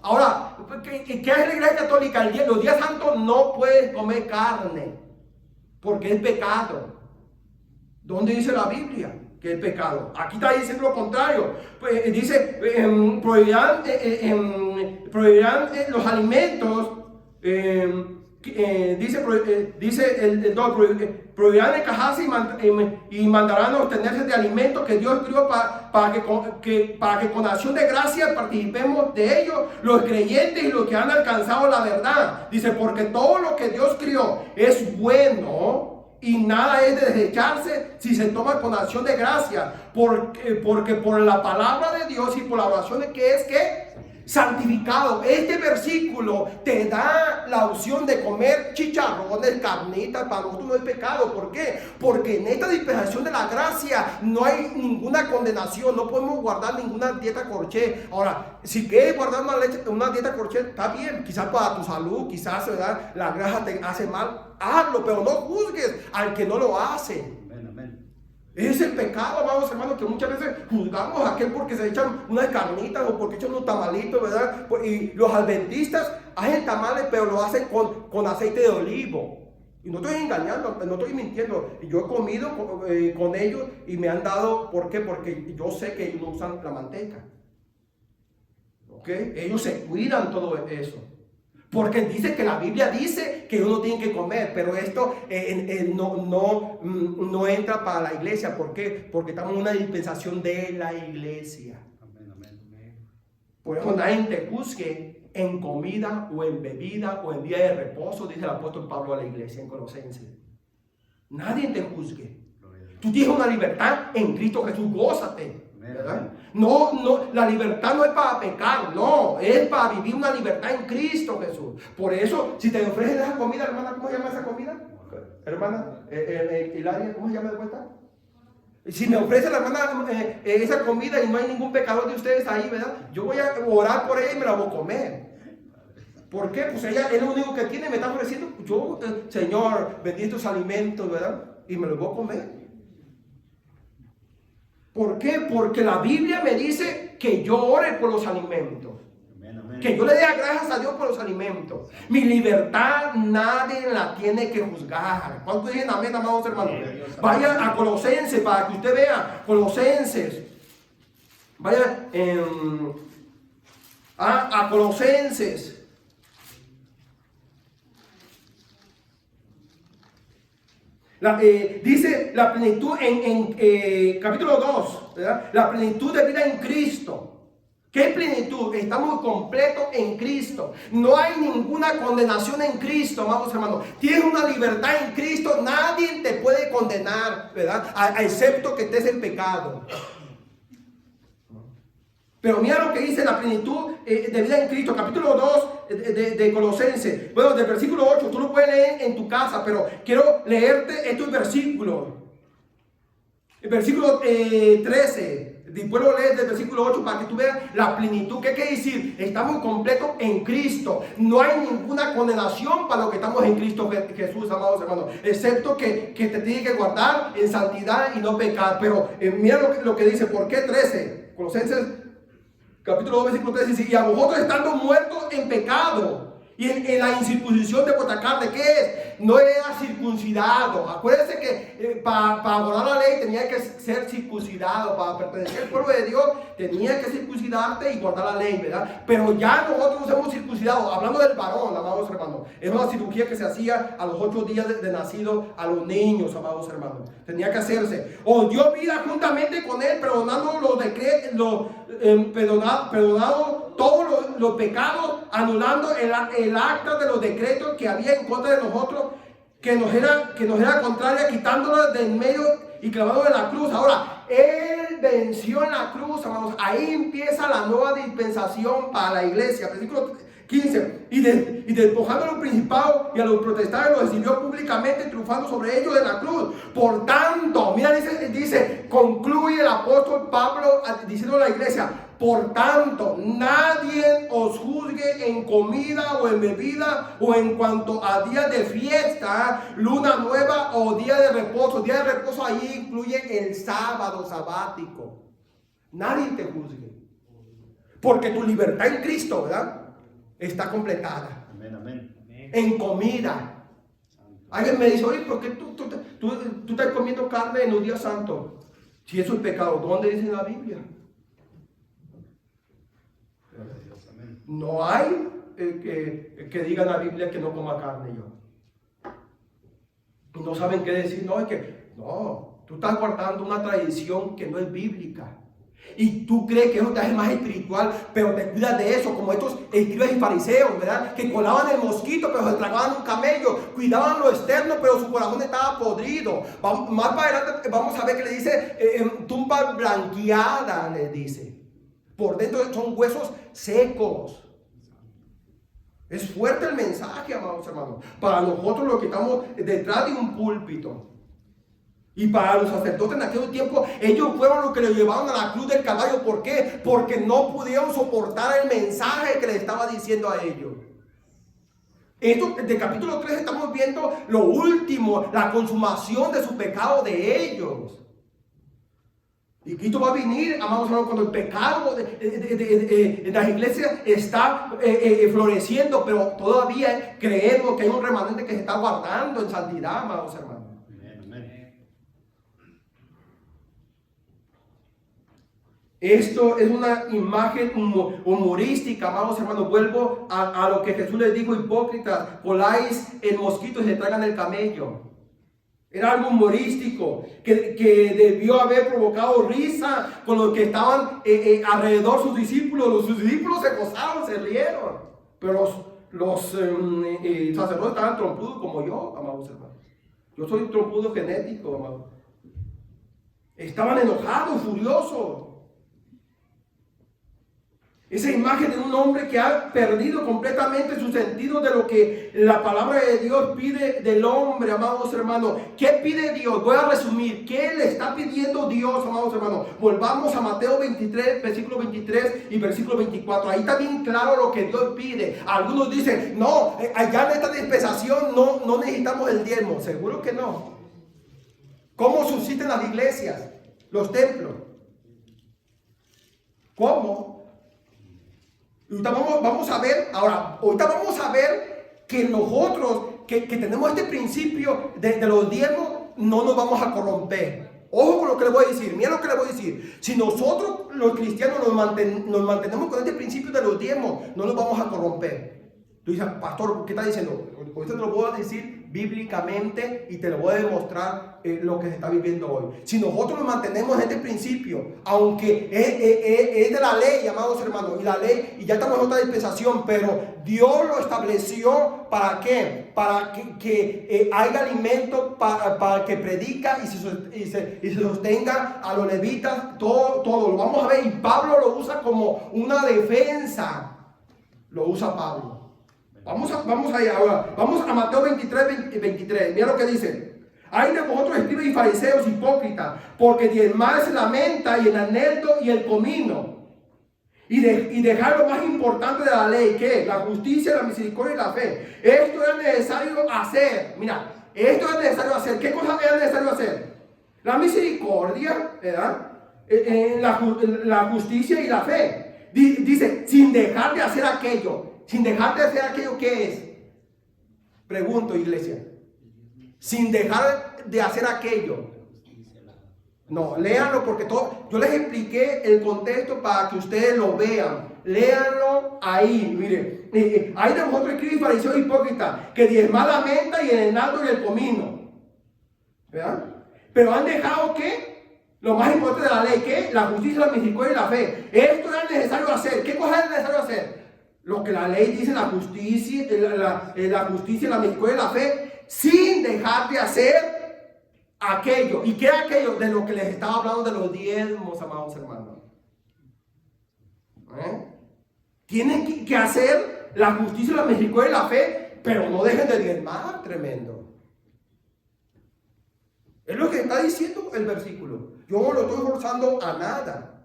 Ahora, ¿qué es la Iglesia Católica? Los días santos no puedes comer carne. Porque es pecado. ¿Dónde dice la Biblia que es pecado? Aquí está diciendo lo contrario. Pues, dice, prohibirán los alimentos. Prohibirán el casarse y mandarán a obtenerse de alimentos que Dios crió para que con acción de gracia participemos de ellos, los creyentes y los que han alcanzado la verdad. Dice, porque todo lo que Dios crió es bueno y nada es de desecharse si se toma con acción de gracia, porque por la palabra de Dios y por la oración de que es que santificado. Este versículo te da la opción de comer chicharrones, carnitas. Para nosotros no es pecado. ¿Por qué? Porque en esta dispensación de la gracia no hay ninguna condenación. No podemos guardar ninguna dieta corché. Ahora, si quieres guardar una dieta corché, está bien. Quizás para tu salud, quizás, ¿verdad?, la grasa te hace mal. Hazlo, pero no juzgues al que no lo hace. Es el pecado, amados hermanos, que muchas veces juzgamos a aquel porque se echan unas carnitas o porque echan unos tamalitos, ¿verdad? Y los adventistas hacen tamales, pero lo hacen con aceite de olivo. Y no estoy engañando, no estoy mintiendo. Yo he comido con ellos y me han dado, ¿por qué? Porque yo sé que ellos no usan la manteca. ¿Ok? Ellos se cuidan todo eso. Porque dice que la Biblia dice que uno tiene que comer, pero esto no entra para la iglesia. ¿Por qué? Porque estamos en una dispensación de la iglesia. Por eso nadie te juzgue en comida o en bebida o en día de reposo, dice el apóstol Pablo a la iglesia en Colosenses. Nadie te juzgue. Tú tienes una libertad en Cristo Jesús, gózate. ¿Verdad? No, la libertad no es para pecar, no, es para vivir una libertad en Cristo Jesús. Por eso, si te ofrecen esa comida, hermana, ¿cómo se llama esa comida? Hermana, Hilaria, ¿cómo se llama de vuelta? Si me ofrece la hermana esa comida y no hay ningún pecador de ustedes ahí, ¿verdad? Yo voy a orar por ella y me la voy a comer. ¿Por qué? Pues ella es lo único que tiene, me está ofreciendo. Yo, Señor, bendito tus alimentos, ¿verdad? Y me los voy a comer. ¿Por qué? Porque la Biblia me dice que yo ore por los alimentos. Que yo le dé gracias a Dios por los alimentos. Mi libertad nadie la tiene que juzgar. ¿Cuántos dicen amén, amados hermanos? Vaya a Colosenses para que usted vea. Colosenses. Vaya a Colosenses. Dice la plenitud en capítulo 2, ¿verdad? La plenitud de vida en Cristo. ¿Qué plenitud? Estamos completos en Cristo. No hay ninguna condenación en Cristo, amados hermanos. Tienes una libertad en Cristo. Nadie te puede condenar, ¿verdad? Excepto que estés en pecado. Pero mira lo que dice la plenitud de vida en Cristo, capítulo 2 de Colosenses. Bueno, del versículo 8, tú lo puedes leer en tu casa, pero quiero leerte estos versículos. El versículo 13. Después lo lees del versículo 8 para que tú veas la plenitud. ¿Qué quiere decir? Estamos completos en Cristo. No hay ninguna condenación para los que estamos en Cristo Jesús, amados hermanos. Excepto que te tiene que guardar en santidad y no pecar. Pero mira lo que dice. ¿Por qué 13? Colosenses capítulo 2 versículo 13 dice: y a vosotros estando muertos en pecado y en la incircuncisión de vuestra carne. ¿Qué es? No era circuncidado. Acuérdense que para guardar la ley tenía que ser circuncidado. Para pertenecer al pueblo de Dios tenía que circuncidarte y guardar la ley, ¿verdad? Pero ya nosotros nos hemos circuncidado. Hablando del varón, amados hermanos. Es una cirugía que se hacía a los 8 días de nacido a los niños, amados hermanos. Tenía que hacerse. O dio vida juntamente con él, perdonando los decretos, perdonado todos los pecados, anulando el acta de los decretos que había en contra de nosotros, que nos era contraria, quitándola del medio y clavado en la cruz. Ahora, Él venció en la cruz, amados. Ahí empieza la nueva dispensación para la iglesia. Versículo 15. Y despojando a los principados y a los protestantes, los exhibió públicamente, triunfando sobre ellos en la cruz. Por tanto, mira, dice, concluye el apóstol Pablo diciendo a la iglesia: por tanto, nadie os juzgue en comida o en bebida o en cuanto a días de fiesta, luna nueva o día de reposo. Día de reposo ahí incluye el sábado sabático. Nadie te juzgue. Porque tu libertad en Cristo, ¿verdad?, está completada. Amén, amén. En comida. Alguien me dice: oye, ¿por qué tú estás comiendo carne en los días santos? Si eso es pecado, ¿dónde dice en la Biblia? No hay que diga en la Biblia que no coma carne yo. Y no saben qué decir. No, es que no, tú estás guardando una tradición que no es bíblica. Y tú crees que eso te hace más espiritual, pero te cuidas de eso, como estos escribas y fariseos, ¿verdad? Que colaban el mosquito, pero se tragaban un camello, cuidaban lo externo, pero su corazón estaba podrido. Más para adelante vamos a ver que le dice tumba blanqueada, le dice. Por dentro son huesos secos. Es fuerte el mensaje, amados hermanos. Para nosotros los que estamos detrás de un púlpito. Y para los sacerdotes en aquel tiempo, ellos fueron los que le llevaron a la cruz del caballo. ¿Por qué? Porque no pudieron soportar el mensaje que le estaba diciendo a ellos. Esto de capítulo 3 estamos viendo lo último, la consumación de su pecado de ellos. Y Cristo va a venir, amados hermanos, cuando el pecado de las iglesias está floreciendo, pero todavía creemos que hay un remanente que se está guardando en santidad, amados hermanos. Esto es una imagen humorística, amados hermanos. Vuelvo a lo que Jesús les dijo: hipócritas, coláis el mosquito y se tragan el camello. Era algo humorístico que debió haber provocado risa con los que estaban alrededor, sus discípulos. Sus discípulos se gozaron, se rieron. Pero los sacerdotes estaban trompudos como yo, amados hermanos. Yo soy trompudo genético, amados. Estaban enojados, furiosos. Esa imagen de un hombre que ha perdido completamente su sentido de lo que la palabra de Dios pide del hombre, amados hermanos. ¿Qué pide Dios? Voy a resumir. ¿Qué le está pidiendo Dios, amados hermanos? Volvamos a Mateo 23, versículo 23 y versículo 24. Ahí está bien claro lo que Dios pide. Algunos dicen: no, allá en esta dispensación no necesitamos el diezmo. Seguro que no. ¿Cómo subsisten las iglesias, los templos? ¿Cómo? Ahorita vamos a ver, ahorita vamos a ver que nosotros que tenemos este principio de los diezmos, no nos vamos a corromper. Ojo con lo que le voy a decir, mira lo que le voy a decir. Si nosotros los cristianos nos mantenemos con este principio de los diezmos, no nos vamos a corromper. Tú dices, pastor, ¿qué está diciendo? Ahorita te lo puedo decir bíblicamente y te lo voy a demostrar lo que se está viviendo hoy. Si nosotros nos mantenemos en este principio, aunque es de la ley, amados hermanos, y la ley, y ya estamos en otra dispensación, pero Dios lo estableció, ¿para qué? Para que haya alimento para que predica y se sostenga a los levitas, todo lo vamos a ver, y Pablo lo usa como una defensa, lo usa Pablo. Vamos allá ahora. Vamos a Mateo 23. Mira lo que dice. Ay de vosotros, escribas y fariseos hipócritas, porque diezmáis la menta y el eneldo y el comino, y dejar lo más importante de la ley, que es la justicia, la misericordia y la fe. Esto es necesario hacer. Mira, esto es necesario hacer. ¿Qué cosa es necesario hacer? La misericordia, ¿verdad? La justicia y la fe. Dice, sin dejar de hacer aquello. Sin dejar de hacer aquello, ¿qué es? Pregunto, iglesia. Sin dejar de hacer aquello. No, léanlo porque yo les expliqué el contexto para que ustedes lo vean. Léanlo ahí, mire. Hay de vosotros, escribas y fariseos hipócritas, que diezmáis la menta y el eneldo y el comino. ¿Verdad? Pero han dejado, ¿qué? Lo más importante de la ley, ¿qué? La justicia, la misericordia y la fe. Esto es necesario hacer. ¿Qué cosa es necesario hacer? Lo que la ley dice, la justicia, la misericordia y la fe, sin dejar de hacer aquello. ¿Y qué es aquello? De lo que les estaba hablando de los diezmos, amados hermanos. Tienen que hacer la justicia, la misericordia y la fe, pero no dejen de diezmar, tremendo. Es lo que está diciendo el versículo. Yo no lo estoy forzando a nada.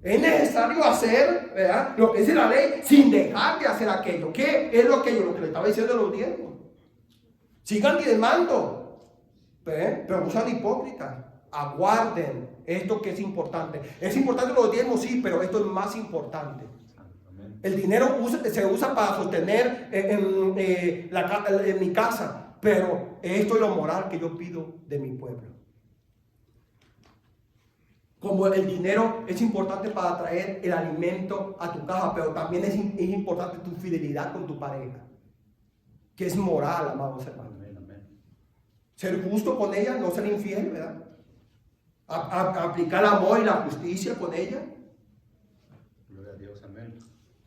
Es necesario hacer, ¿verdad?, lo que dice la ley, sin dejar de hacer aquello. ¿Qué es lo que le estaba diciendo los diezmos? Sigan diezmando, pero no sean hipócritas. Aguarden esto que es importante. Es importante los diezmos, sí, pero esto es más importante. El dinero se usa para sostener en mi casa, pero esto es lo moral que yo pido de mi pueblo. Como el dinero es importante para traer el alimento a tu casa, pero también es importante tu fidelidad con tu pareja, que es moral, amados hermanos. Ser justo con ella, no ser infiel, ¿verdad? Aplicar el amor y la justicia con ella. Gloria a Dios, amén.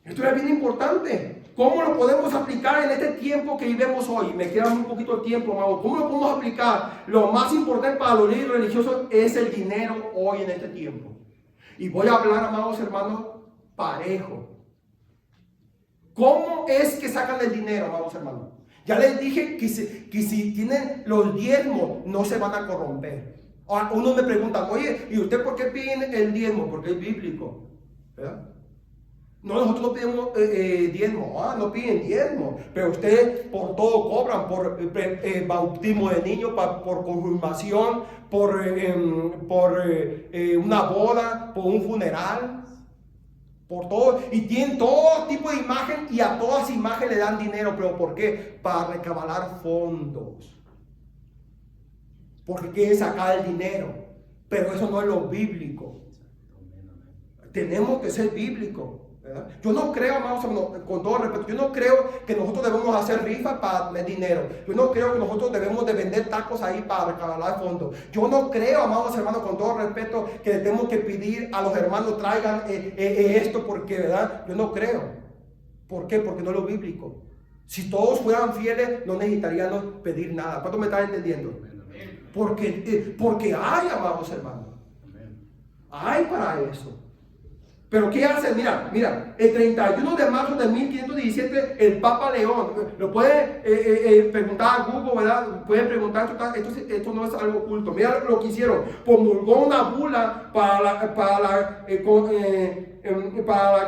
Esto es bien importante. ¿Cómo lo podemos aplicar en este tiempo que vivimos hoy? Me queda un poquito de tiempo, amado. ¿Cómo lo podemos aplicar? Lo más importante para los líderes religiosos es el dinero hoy en este tiempo. Y voy a hablar, amados hermanos, parejo. ¿Cómo es que sacan el dinero, amados hermanos? Ya les dije que si tienen los diezmos, no se van a corromper. Uno me pregunta, oye, ¿y usted por qué piden el diezmo? Porque es bíblico, ¿verdad? No, nosotros no pedimos diezmo, no piden diezmo, pero ustedes por todo cobran, por bautismo de niños, por confirmación, por una boda, por un funeral, por todo, y tienen todo tipo de imagen, y a todas imágenes le dan dinero. ¿Pero por qué? Para recabar fondos, porque quieren sacar el dinero, pero eso no es lo bíblico. Tenemos que ser bíblicos. Yo no creo, amados, con todo respeto, yo no creo que nosotros debemos hacer rifas para tener dinero. Yo no creo que nosotros debemos de vender tacos ahí para recabar fondos. Yo no creo, amados hermanos, con todo respeto, que tenemos que pedir a los hermanos traigan esto porque, ¿verdad? Yo no creo. ¿Por qué? Porque no es lo bíblico. Si todos fueran fieles, no necesitaríamos pedir nada. ¿Cuánto me están entendiendo? Porque hay, amados hermanos. Hay para eso. Pero ¿qué hacen? Mira, el 31 de marzo de 1517, el Papa León, lo puede preguntar a Google, ¿verdad? Pueden preguntar, esto no es algo oculto. Mira lo que hicieron, promulgó una bula para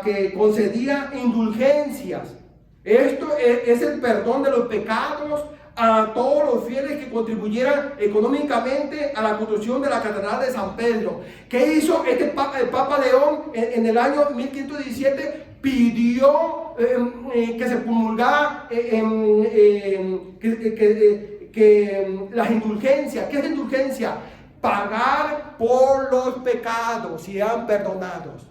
que concedía indulgencias. Esto es el perdón de los pecados a todos los fieles que contribuyeran económicamente a la construcción de la Catedral de San Pedro. ¿Qué hizo el Papa León en el año 1517? Pidió que se promulgara las indulgencias. ¿Qué es indulgencia? Pagar por los pecados y sean perdonados.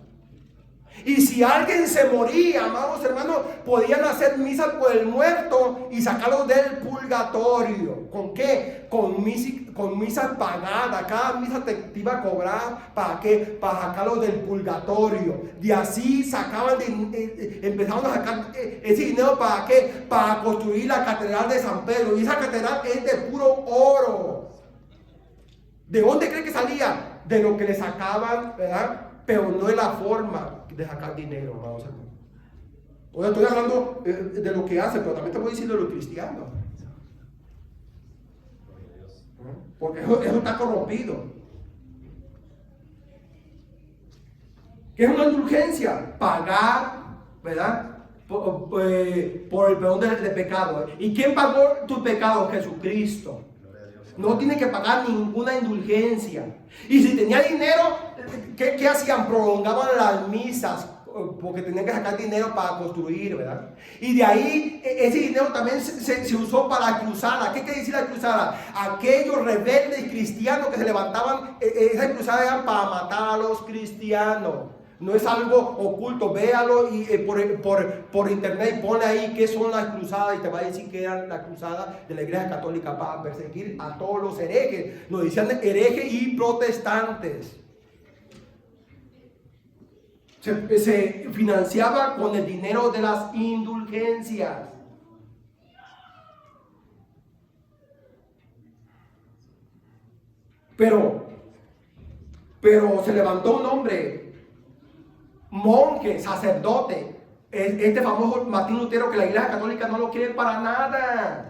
Y si alguien se moría, amados hermanos, podían hacer misa por el muerto y sacarlo del purgatorio. ¿Con qué? Con misa pagada. Cada misa te iba a cobrar. ¿Para qué? Para sacarlo del purgatorio. Y así empezaron a sacar ese dinero. ¿Para qué? Para construir la catedral de San Pedro. Y esa catedral es de puro oro. ¿De dónde cree que salía? De lo que le sacaban, ¿verdad? Pero no de la forma de sacar dinero, vamos a ver. Ahora estoy hablando de lo que hace, pero también te voy a decir de los cristianos. Porque eso está corrompido. ¿Qué es una indulgencia? Pagar, ¿verdad? Por el perdón de pecado. ¿Y quién pagó tu pecado? Jesucristo. No tiene que pagar ninguna indulgencia. Y si tenía dinero, ¿qué hacían? Prolongaban las misas, porque tenían que sacar dinero para construir, ¿verdad? Y de ahí, ese dinero también se usó para la cruzada. ¿Qué quiere decir la cruzada? Aquellos rebeldes cristianos que se levantaban, esa cruzada era para matar a los cristianos. No es algo oculto, véalo y por internet pone ahí qué son las cruzadas y te va a decir que eran las cruzadas de la Iglesia Católica para perseguir a todos los herejes. Nos decían herejes y protestantes. Se financiaba con el dinero de las indulgencias. Pero se levantó un hombre, monje, sacerdote, este famoso Martín Lutero, que la Iglesia Católica no lo quiere para nada.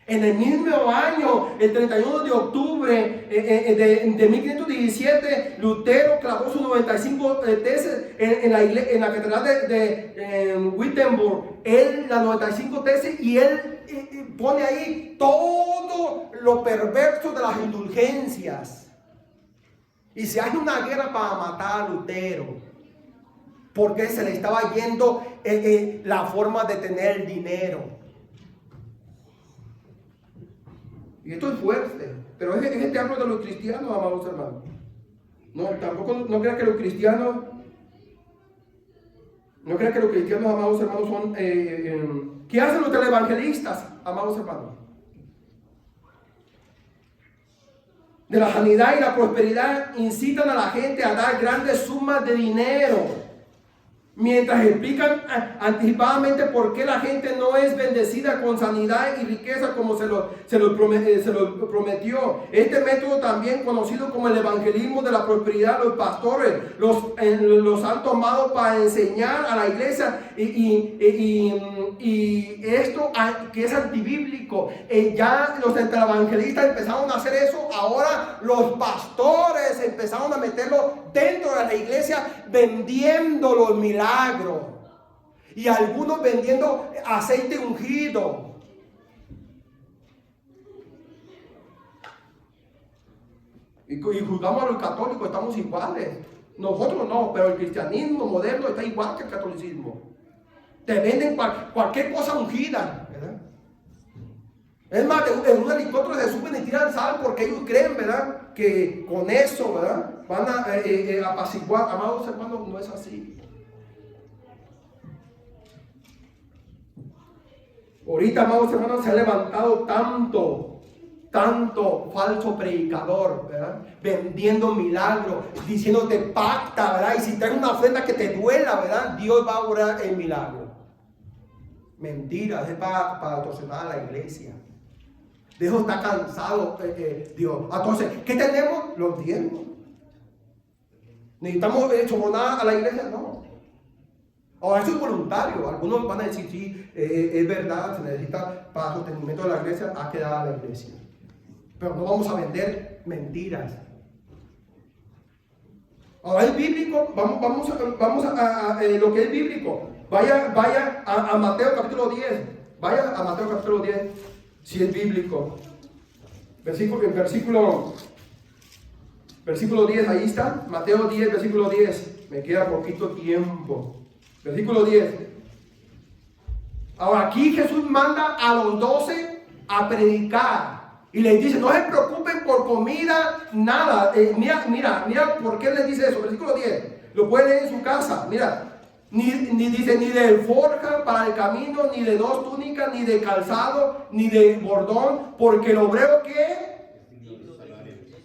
En el mismo año, el 31 de octubre de 1517, Lutero clavó sus 95 tesis en la catedral de Wittenberg. Él, las 95 tesis, y él pone ahí todo lo perverso de las indulgencias. Y se hace una guerra para matar a Lutero, porque se le estaba yendo la forma de tener dinero. Y esto es fuerte, pero es este hablo de los cristianos, amados hermanos. No, tampoco no crean que los cristianos, amados hermanos, son ¿qué hacen los televangelistas, amados hermanos? De la sanidad y la prosperidad incitan a la gente a dar grandes sumas de dinero, mientras explican anticipadamente por qué la gente no es bendecida con sanidad y riqueza como se lo prometió. Este método, también conocido como el evangelismo de la prosperidad, los pastores los han tomado para enseñar a la iglesia y esto que es antibíblico. Ya los evangelistas empezaron a hacer eso. Ahora los pastores empezaron a meterlo dentro de la iglesia, vendiendo los milagros. Y algunos vendiendo aceite ungido. Y juzgamos a los católicos, estamos iguales. Nosotros no, pero el cristianismo moderno está igual que el catolicismo. Te venden cualquier cosa ungida, ¿verdad? Es más, en un helicóptero se suben y tiran sal porque ellos creen, ¿verdad?, que con eso, ¿verdad?, van a apaciguar. Amados hermanos, no es así. Ahorita, amados hermanos, se ha levantado tanto falso predicador, ¿verdad?, vendiendo milagros, diciéndote pacta, ¿verdad?, y si traes una ofrenda que te duela, ¿verdad?, Dios va a orar el milagro. Mentiras, es para torcer a la iglesia. De eso está cansado Dios. Entonces, ¿qué tenemos? Los diezmos. ¿Necesitamos sobornar a la iglesia? No. Ahora, eso es voluntario. Algunos van a decir, sí, es verdad, se necesita para sostenimiento de la iglesia, hay que dar a la iglesia. Pero no vamos a vender mentiras. Ahora, es bíblico. Vamos a lo que es bíblico. Vaya a Mateo capítulo 10. Vaya a Mateo capítulo 10. Si es bíblico. Versículo 10, ahí está. Mateo 10, versículo 10. Me queda poquito tiempo. Versículo 10. Ahora aquí Jesús manda a los 12 a predicar. Y les dice, no se preocupen por comida, nada. Mira por qué les dice eso. Versículo 10. Lo puede leer en su casa. Mira, ni dice ni de forja para el camino, ni de 2 túnicas, ni de calzado, ni de bordón, porque el obrero que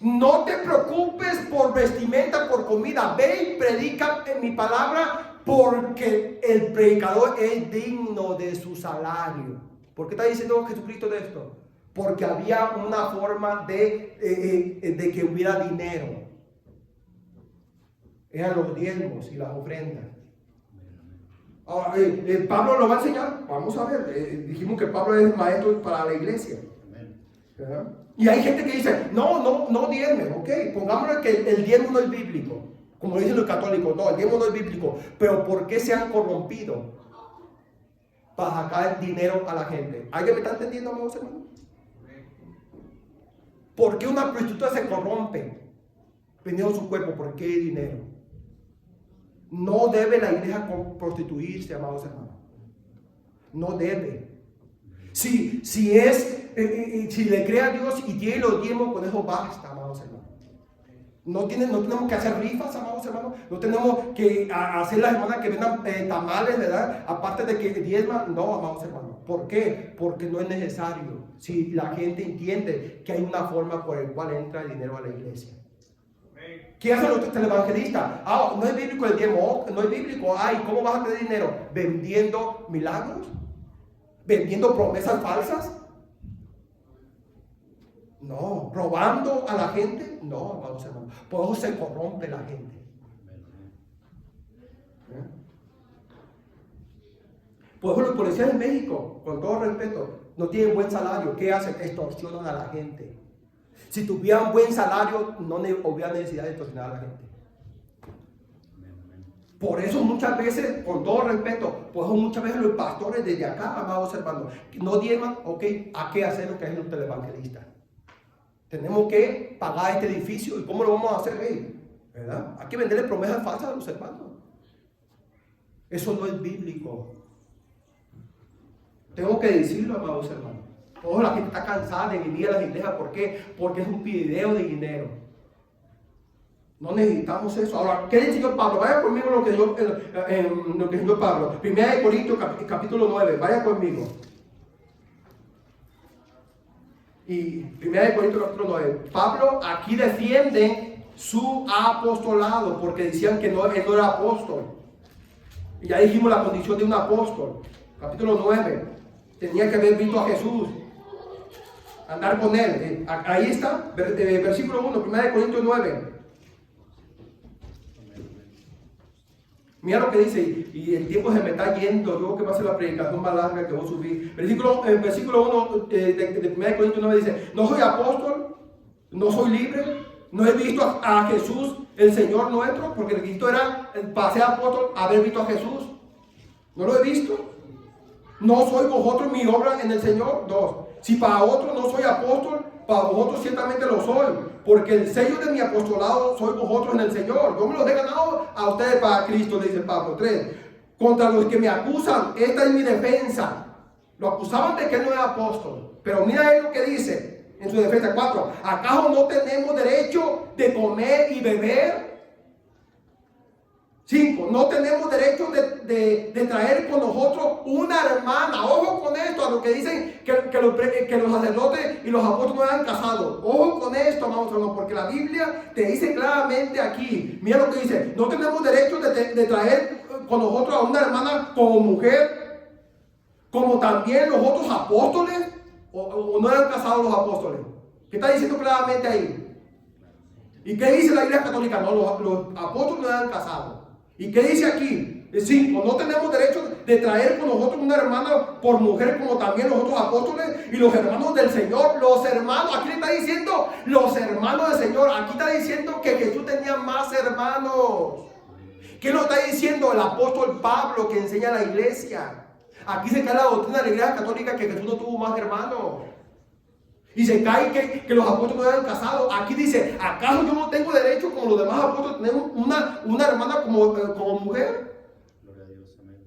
no te preocupes por vestimenta, por comida. Ve y predica en mi palabra, porque el predicador es digno de su salario. ¿Por qué está diciendo Jesucristo de esto? Porque había una forma de que hubiera dinero. Eran los diezmos y las ofrendas. Ahora, Pablo lo va a enseñar. Vamos a ver. Dijimos que Pablo es maestro para la iglesia. ¿Verdad? Y hay gente que dice, no diezme, ok, pongámosle que el diezmo no es bíblico, como dicen los católicos, no, el diezmo no es bíblico, pero ¿por qué se han corrompido para sacar dinero a la gente? ¿Alguien me está entendiendo, amados hermanos? ¿Por qué una prostituta se corrompe vendiendo su cuerpo? ¿Por qué dinero? No debe la iglesia prostituirse, amados hermanos, no debe. Si le cree a Dios y tiene los diezmos, con eso basta, amados hermanos. No tenemos que hacer rifas, amados hermanos. No tenemos que hacer las hermanas que vendan tamales, ¿verdad? Aparte de que diezman, no, amados hermanos. ¿Por qué? Porque no es necesario. Si la gente entiende que hay una forma por la cual entra el dinero a la iglesia. ¿Qué hacen los televangelistas? No es bíblico el diezmo, no es bíblico. ¿Cómo vas a tener dinero? ¿Vendiendo milagros? ¿Vendiendo promesas falsas? No. ¿Robando a la gente? No, amados hermanos. Por eso se corrompe la gente. Por eso los policías en México, con todo respeto, no tienen buen salario. ¿Qué hacen? Extorsionan a la gente. Si tuvieran buen salario, no hubiera necesidad de extorsionar a la gente. Por eso muchas veces, con todo respeto, por eso muchas veces los pastores desde acá, amados hermanos, no diezman, ok, ¿a qué hacer lo que es un televangelista? Tenemos que pagar este edificio, ¿y cómo lo vamos a hacer? ¿Verdad? Hay que venderle promesas falsas a los hermanos. Eso no es bíblico. Tengo que decirlo, amados hermanos. Toda la gente está cansada de venir a las iglesias. ¿Por qué? Porque es un pideo de dinero. No necesitamos eso. Ahora, ¿qué dice el Señor Pablo? Vaya conmigo lo que el Señor Pablo. 1 Corintios capítulo 9. Vaya conmigo. Y 1 Corintios capítulo 9. Pablo aquí defiende su apostolado, porque decían que él no era apóstol. Y ya dijimos la condición de un apóstol. Capítulo 9. Tenía que haber visto a Jesús, andar con él. Ahí está, versículo 1, 1 Corintios 9. Mira lo que dice, y el tiempo se me está yendo. Luego que va a ser la predicación más larga que voy a subir. Versículo 1 de 1 Corintios 9 dice: no soy apóstol, no soy libre, no he visto a Jesús, el Señor nuestro, porque el requisito era, para ser apóstol, haber visto a Jesús. No lo he visto. No soy vosotros mi obra en el Señor. 2. Si para otros no soy apóstol, para vosotros ciertamente lo soy, porque el sello de mi apostolado soy vosotros en el Señor. Yo me los he ganado a ustedes para Cristo, le dice Pablo. 3. Contra los que me acusan, esta es mi defensa. Lo acusaban de que él no era apóstol, pero mira él lo que dice en su defensa. 4. ¿Acaso no tenemos derecho de comer y beber? 5. No tenemos derecho de traer con nosotros una hermana. Ojo con esto, a lo que dicen que los sacerdotes y los apóstoles no eran casados. Ojo con esto, amados hermanos, porque la Biblia te dice claramente aquí. Mira lo que dice: no tenemos derecho de traer con nosotros a una hermana como mujer, como también los otros apóstoles, o no eran casados los apóstoles. ¿Qué está diciendo claramente ahí? ¿Y qué dice la Iglesia Católica? No, los apóstoles no eran casados. ¿Y qué dice aquí? 5. No tenemos derecho de traer con nosotros una hermana por mujer, como también los otros apóstoles y los hermanos del Señor. Los hermanos, aquí le está diciendo los hermanos del Señor. Aquí está diciendo que Jesús tenía más hermanos. ¿Qué nos está diciendo el apóstol Pablo, que enseña a la iglesia? Aquí se cae la doctrina de la Iglesia Católica que Jesús no tuvo más hermanos. Y se cae que los apóstoles no eran casados. Aquí dice: ¿acaso yo no tengo derecho, como los demás apóstoles, tenemos una hermana como mujer? Gloria a Dios, amén.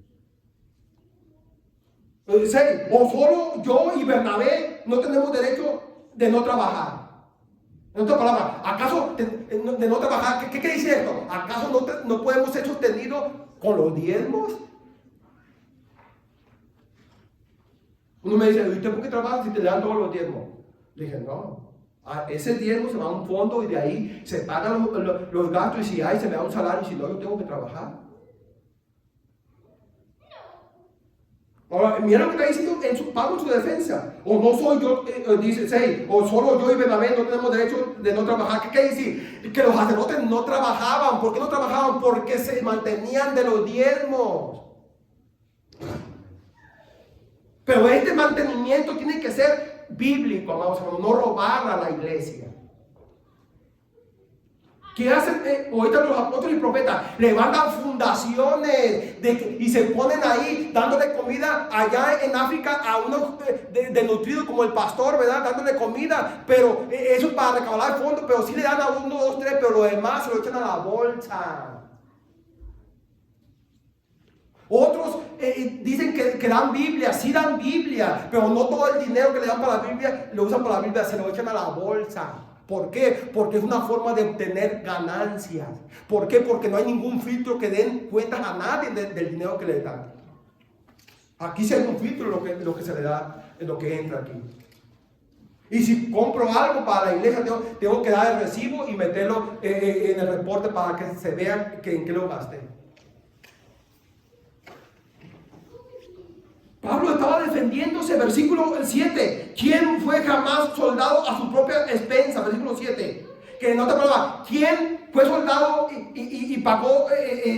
6. O solo yo y Bernabé no tenemos derecho de no trabajar. En otra palabra, ¿acaso de no trabajar? ¿Qué dice esto? ¿Acaso no podemos ser sostenidos con los diezmos? Uno me dice, ¿y usted por qué trabaja si te dan todos los diezmos? Le dije, no. Ese diezmo se va a un fondo y de ahí se pagan los gastos, y si hay, se me da un salario, y si no, yo tengo que trabajar. Ahora, mira lo que está diciendo Pablo en su defensa. O no soy yo, dice 6, o solo yo y Bernabé no tenemos derecho de no trabajar. ¿Qué quiere decir? Que los sacerdotes no trabajaban. ¿Por qué no trabajaban? Porque se mantenían de los diezmos. Pero este mantenimiento tiene que ser bíblico, amados hermanos, no robar a la iglesia. ¿Qué hacen ahorita los apóstoles y profetas? Levantan fundaciones y se ponen ahí dándole comida allá en África a unos desnutridos como el pastor, ¿verdad? Dándole comida, pero eso es para recaudar fondos, pero sí le dan a 1, 2, 3, pero lo demás se lo echan a la bolsa. Otros dicen que dan Biblia, sí dan Biblia, pero no todo el dinero que le dan para la Biblia lo usan para la Biblia, se lo echan a la bolsa. ¿Por qué? Porque es una forma de obtener ganancias. ¿Por qué? Porque no hay ningún filtro que den cuentas a nadie del dinero que le dan. Aquí sí hay un filtro en lo que se le da, en lo que entra aquí. Y si compro algo para la iglesia, tengo que dar el recibo y meterlo en el reporte para que se vea en qué lo gasté. Pablo estaba defendiéndose, versículo 7. ¿Quién fue jamás soldado a su propia expensa? Versículo 7. Que en otra palabra, ¿quién fue soldado y pagó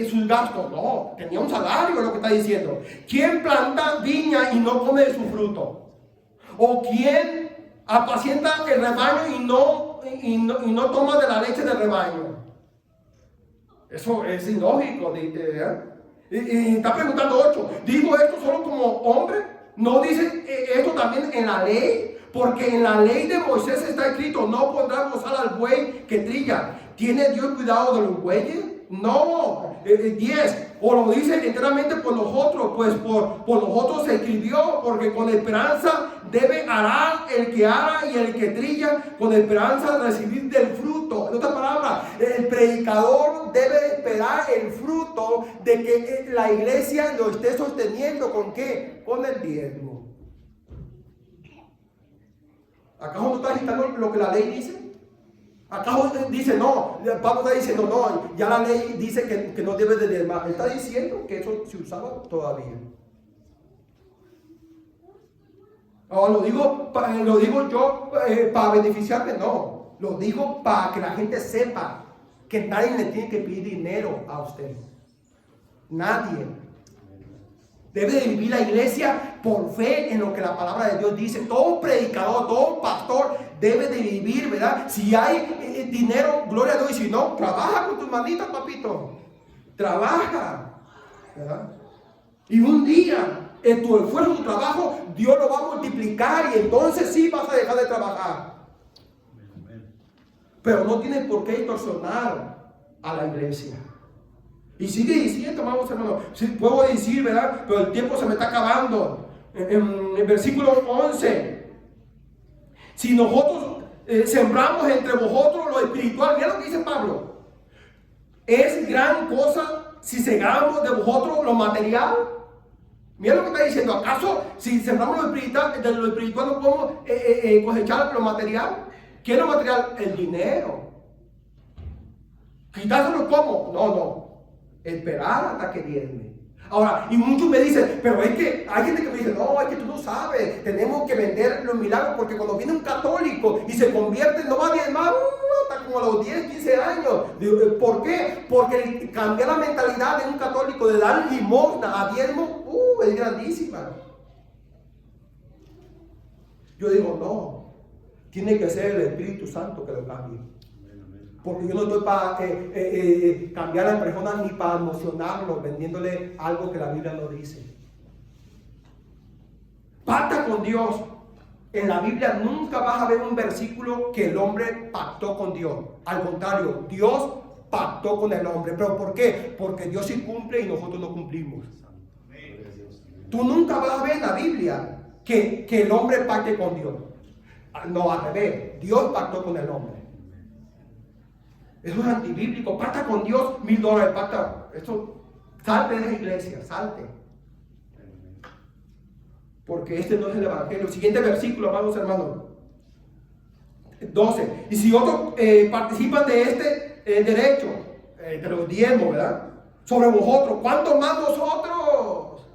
sus gastos? No, tenía un salario, es lo que está diciendo. ¿Quién planta viña y no come de su fruto? ¿O quién apacienta el rebaño y no toma de la leche del rebaño? Eso es ilógico, ¿verdad? Y está preguntando 8. ¿Digo esto solo como hombre? ¿No dice esto también en la ley? Porque en la ley de Moisés está escrito: no pondrás bozal al buey que trilla. ¿Tiene Dios cuidado de los bueyes? No. 10. O lo dice enteramente por nosotros, pues por nosotros se escribió, porque con esperanza debe arar el que ara y el que trilla, con esperanza de recibir del fruto. En otras palabras, el predicador debe esperar el fruto de que la iglesia lo esté sosteniendo. ¿Con qué? Con el diezmo. ¿Acaso no está citando lo que la ley dice? ¿Acaso dice no? Pablo está diciendo no, ya la ley dice que no debe de diezmar. Está diciendo que eso se usaba todavía. Ahora lo digo yo para beneficiarme, no. Lo digo para que la gente sepa que nadie le tiene que pedir dinero a usted. Nadie. Debe de vivir la iglesia por fe en lo que la palabra de Dios dice. Todo predicador, todo pastor debe de vivir, ¿verdad? Si hay dinero, gloria a Dios. Y si no, trabaja con tus manitas, papito. Trabaja, ¿verdad? Y un día, en tu esfuerzo, tu trabajo, Dios lo va a multiplicar y entonces sí vas a dejar de trabajar. Pero no tienes por qué extorsionar a la iglesia. Y sigue diciendo, vamos hermanos, si puedo decir, ¿verdad? Pero el tiempo se me está acabando. En el versículo 11. Si nosotros sembramos entre vosotros lo espiritual, mira lo que dice Pablo. Es gran cosa si segamos de vosotros lo material. Mira lo que está diciendo. ¿Acaso si sembramos lo espiritual no podemos cosechar lo material? ¿Qué es lo material? El dinero. ¿Quitárselo cómo? No. Esperar hasta que diezme. Ahora, y muchos me dicen, pero es que hay gente que me dice, no, es que tú no sabes, tenemos que vender los milagros, porque cuando viene un católico y se convierte, no va a diezmar hasta como a los 10, 15 años. ¿Por qué? Porque cambiar la mentalidad de un católico de dar limosna a diezmo, es grandísima. Yo digo, no, tiene que ser el Espíritu Santo que lo cambie. Porque yo no estoy para cambiar a la persona ni para emocionarlo vendiéndole algo que la Biblia no dice. Pacta con Dios. En la Biblia nunca vas a ver un versículo que el hombre pactó con Dios. Al contrario, Dios pactó con el hombre. ¿Pero por qué? Porque Dios sí cumple y nosotros no cumplimos. Tú nunca vas a ver en la Biblia que el hombre pacte con Dios. No, al revés. Dios pactó con el hombre. Eso es antibíblico. Pacta con Dios, $1000. Pacta. Esto, salte de la iglesia, salte. Porque este no es el evangelio. Siguiente versículo, amados hermanos. 12. Y si otros participan de este derecho, de los diezmos, ¿verdad? Sobre vosotros, ¿cuánto más nosotros?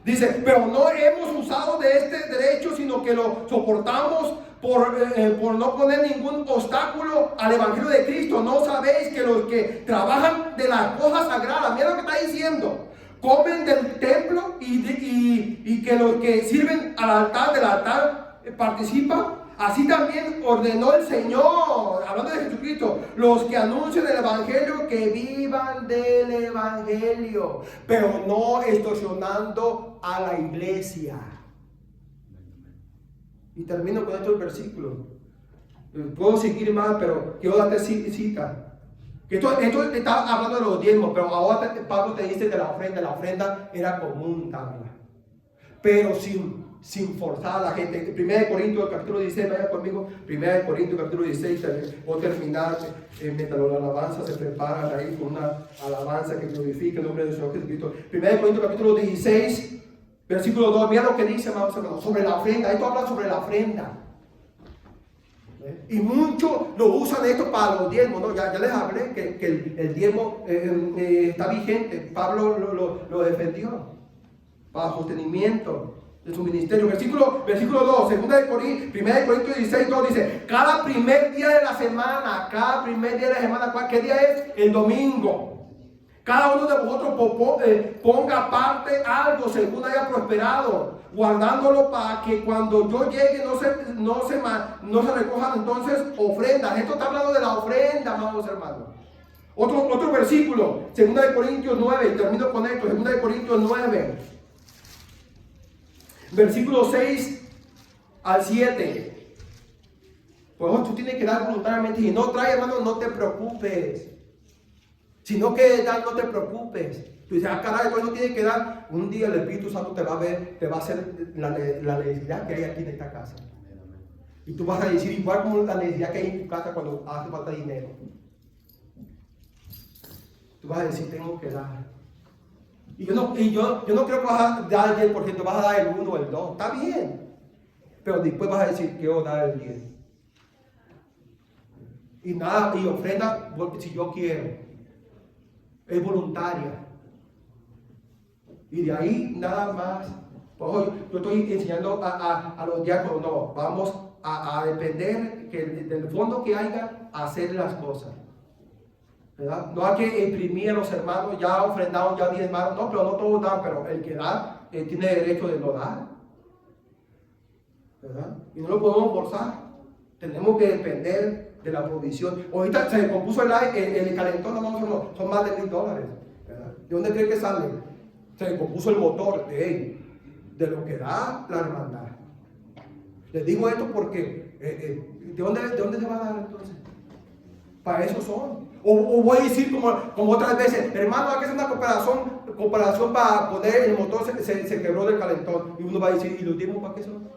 Dice, pero no hemos usado de este derecho, sino que lo soportamos por no poner ningún obstáculo al evangelio de Cristo. ¿No sabéis que los que trabajan de las cosas sagradas, mira lo que está diciendo, comen del templo y que los que sirven del altar participan? Así también ordenó el Señor, hablando de Jesucristo, los que anuncian el evangelio que vivan del evangelio, pero no extorsionando a la iglesia. Y termino con estos versículos. Puedo seguir más, pero quiero darte cita. Esto está hablando de los diezmos, pero ahora Pablo te dice de la ofrenda. La ofrenda era común darla, pero sin forzar a la gente. 1 Corintios capítulo 16, vaya conmigo. 1 Corintios capítulo 16, voy a terminar mientras la alabanza se prepara ahí con una alabanza que glorifique el nombre del Señor Jesucristo. 1 Corintios capítulo 16, versículo 2, mira lo que dice, amados hermanos, sobre la ofrenda. Esto habla sobre la ofrenda. Y muchos lo usan esto para los diezmos, ¿no? Ya les hablé que el diezmo está vigente. Pablo lo defendió para sostenimiento de su ministerio. Versículo 2, 1 Corintios 16, 2 dice, cada primer día de la semana, ¿qué día es? El domingo. Cada uno de vosotros ponga aparte algo según haya prosperado, guardándolo para que cuando yo llegue no se recojan entonces ofrendas. Esto está hablando de la ofrenda, amados hermanos. Otro versículo, 2 Corintios 9, termino con esto, 2 Corintios 9. Versículo 6 al 7. Pues tú tienes que dar voluntariamente. Y no trae, hermano, no te preocupes. Si no quieres dar, no te preocupes. Tú dices, caray, pues no tienes que dar. Un día el Espíritu Santo te va a ver, te va a hacer la necesidad que hay aquí en esta casa. Y tú vas a decir, igual como la necesidad que hay en tu casa cuando hace falta dinero. Tú vas a decir, tengo que dar. Y yo no creo que vas a dar el 10%, vas a dar el 1 o el 2. Está bien. Pero después vas a decir, quiero dar el 10. Y nada, y ofrenda, porque si yo quiero. Es voluntaria. Y de ahí nada más. Pues yo estoy enseñando a los diáconos, no, vamos a depender del fondo que haya, a hacer las cosas. ¿Verdad? No hay que imprimir a los hermanos, ya ofrendaron, ya diezmaron, no, pero no todos dan, pero el que da tiene derecho de no dar. ¿Verdad? Y no lo podemos forzar, tenemos que depender de la provisión. Ahorita se compuso el calentón, no, son más de $1000. ¿Verdad? ¿De dónde cree que sale? Se compuso el motor de lo que da la hermandad. Les digo esto porque, ¿de dónde se va a dar entonces? Para eso son. O voy a decir como otras veces, hermano, hay que hacer una comparación para poner el motor, se quebró del calentón. Y uno va a decir, ¿y los diezmos para qué son?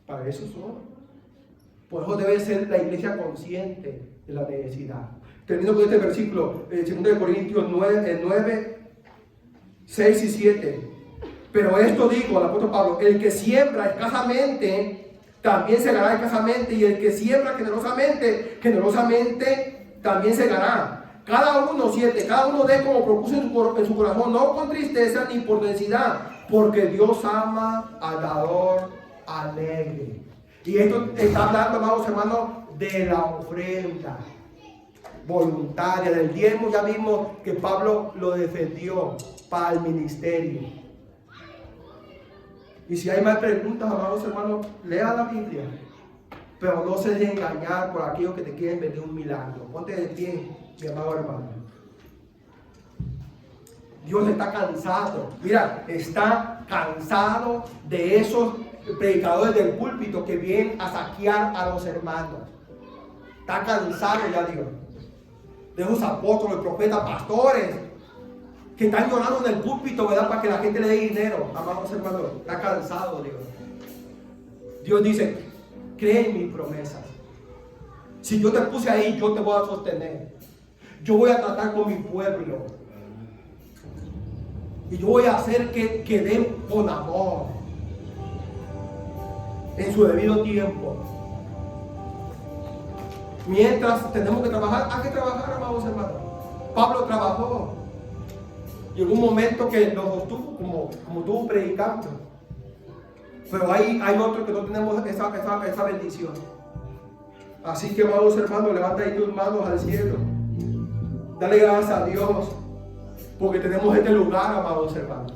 Para eso son. Por eso debe ser la iglesia consciente de la necesidad. Termino con este versículo, 2 Corintios 9, 6 y 7. Pero esto digo al apóstol Pablo, el que siembra escasamente, también segará escasamente, y el que siembra generosamente también segará. Cada uno dé como propuso en su corazón, no con tristeza ni por necesidad, porque Dios ama al dador alegre. Y esto está hablando, amados hermanos, de la ofrenda voluntaria, del diezmo. Ya vimos que Pablo lo defendió para el ministerio. Y si hay más preguntas, amados hermanos, lea la Biblia. Pero no se deje engañar por aquellos que te quieren vender un milagro. Ponte de pie, mi amado hermano. Dios está cansado. Mira, está cansado de esos predicadores del púlpito que vienen a saquear a los hermanos. Está cansado, ya digo, de esos apóstoles, profetas, pastores que están llorando en el púlpito, ¿verdad? Para que la gente le dé dinero. Amados hermanos, está cansado, Dios. Dios dice, cree en mis promesas. Si yo te puse ahí, yo te voy a sostener. Yo voy a tratar con mi pueblo. Y yo voy a hacer que den con amor. En su debido tiempo. Mientras tenemos que trabajar, hay que trabajar, amados hermanos. Pablo trabajó. Llegó un momento que nos sostuvo como estuvo predicando. Pero hay otros que no tenemos esa bendición. Así que, amados hermanos, levanta ahí tus manos al cielo. Dale gracias a Dios. Porque tenemos este lugar, amados hermanos.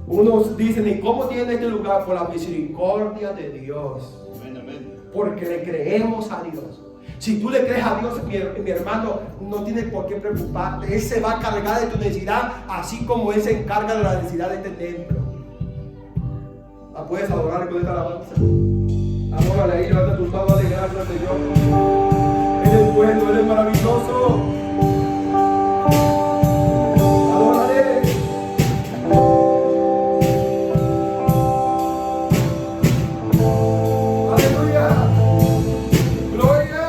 Unos dicen, ¿y cómo tiene este lugar? Por la misericordia de Dios. Porque le creemos a Dios. Si tú le crees a Dios, mi hermano, no tienes por qué preocuparte. Él se va a cargar de tu necesidad, así como Él se encarga de la necesidad de este templo. Puedes adorar con esta alabanza. Adórale ahí, levanta tus manos, dale gracias, Señor. Él es bueno, Él es maravilloso.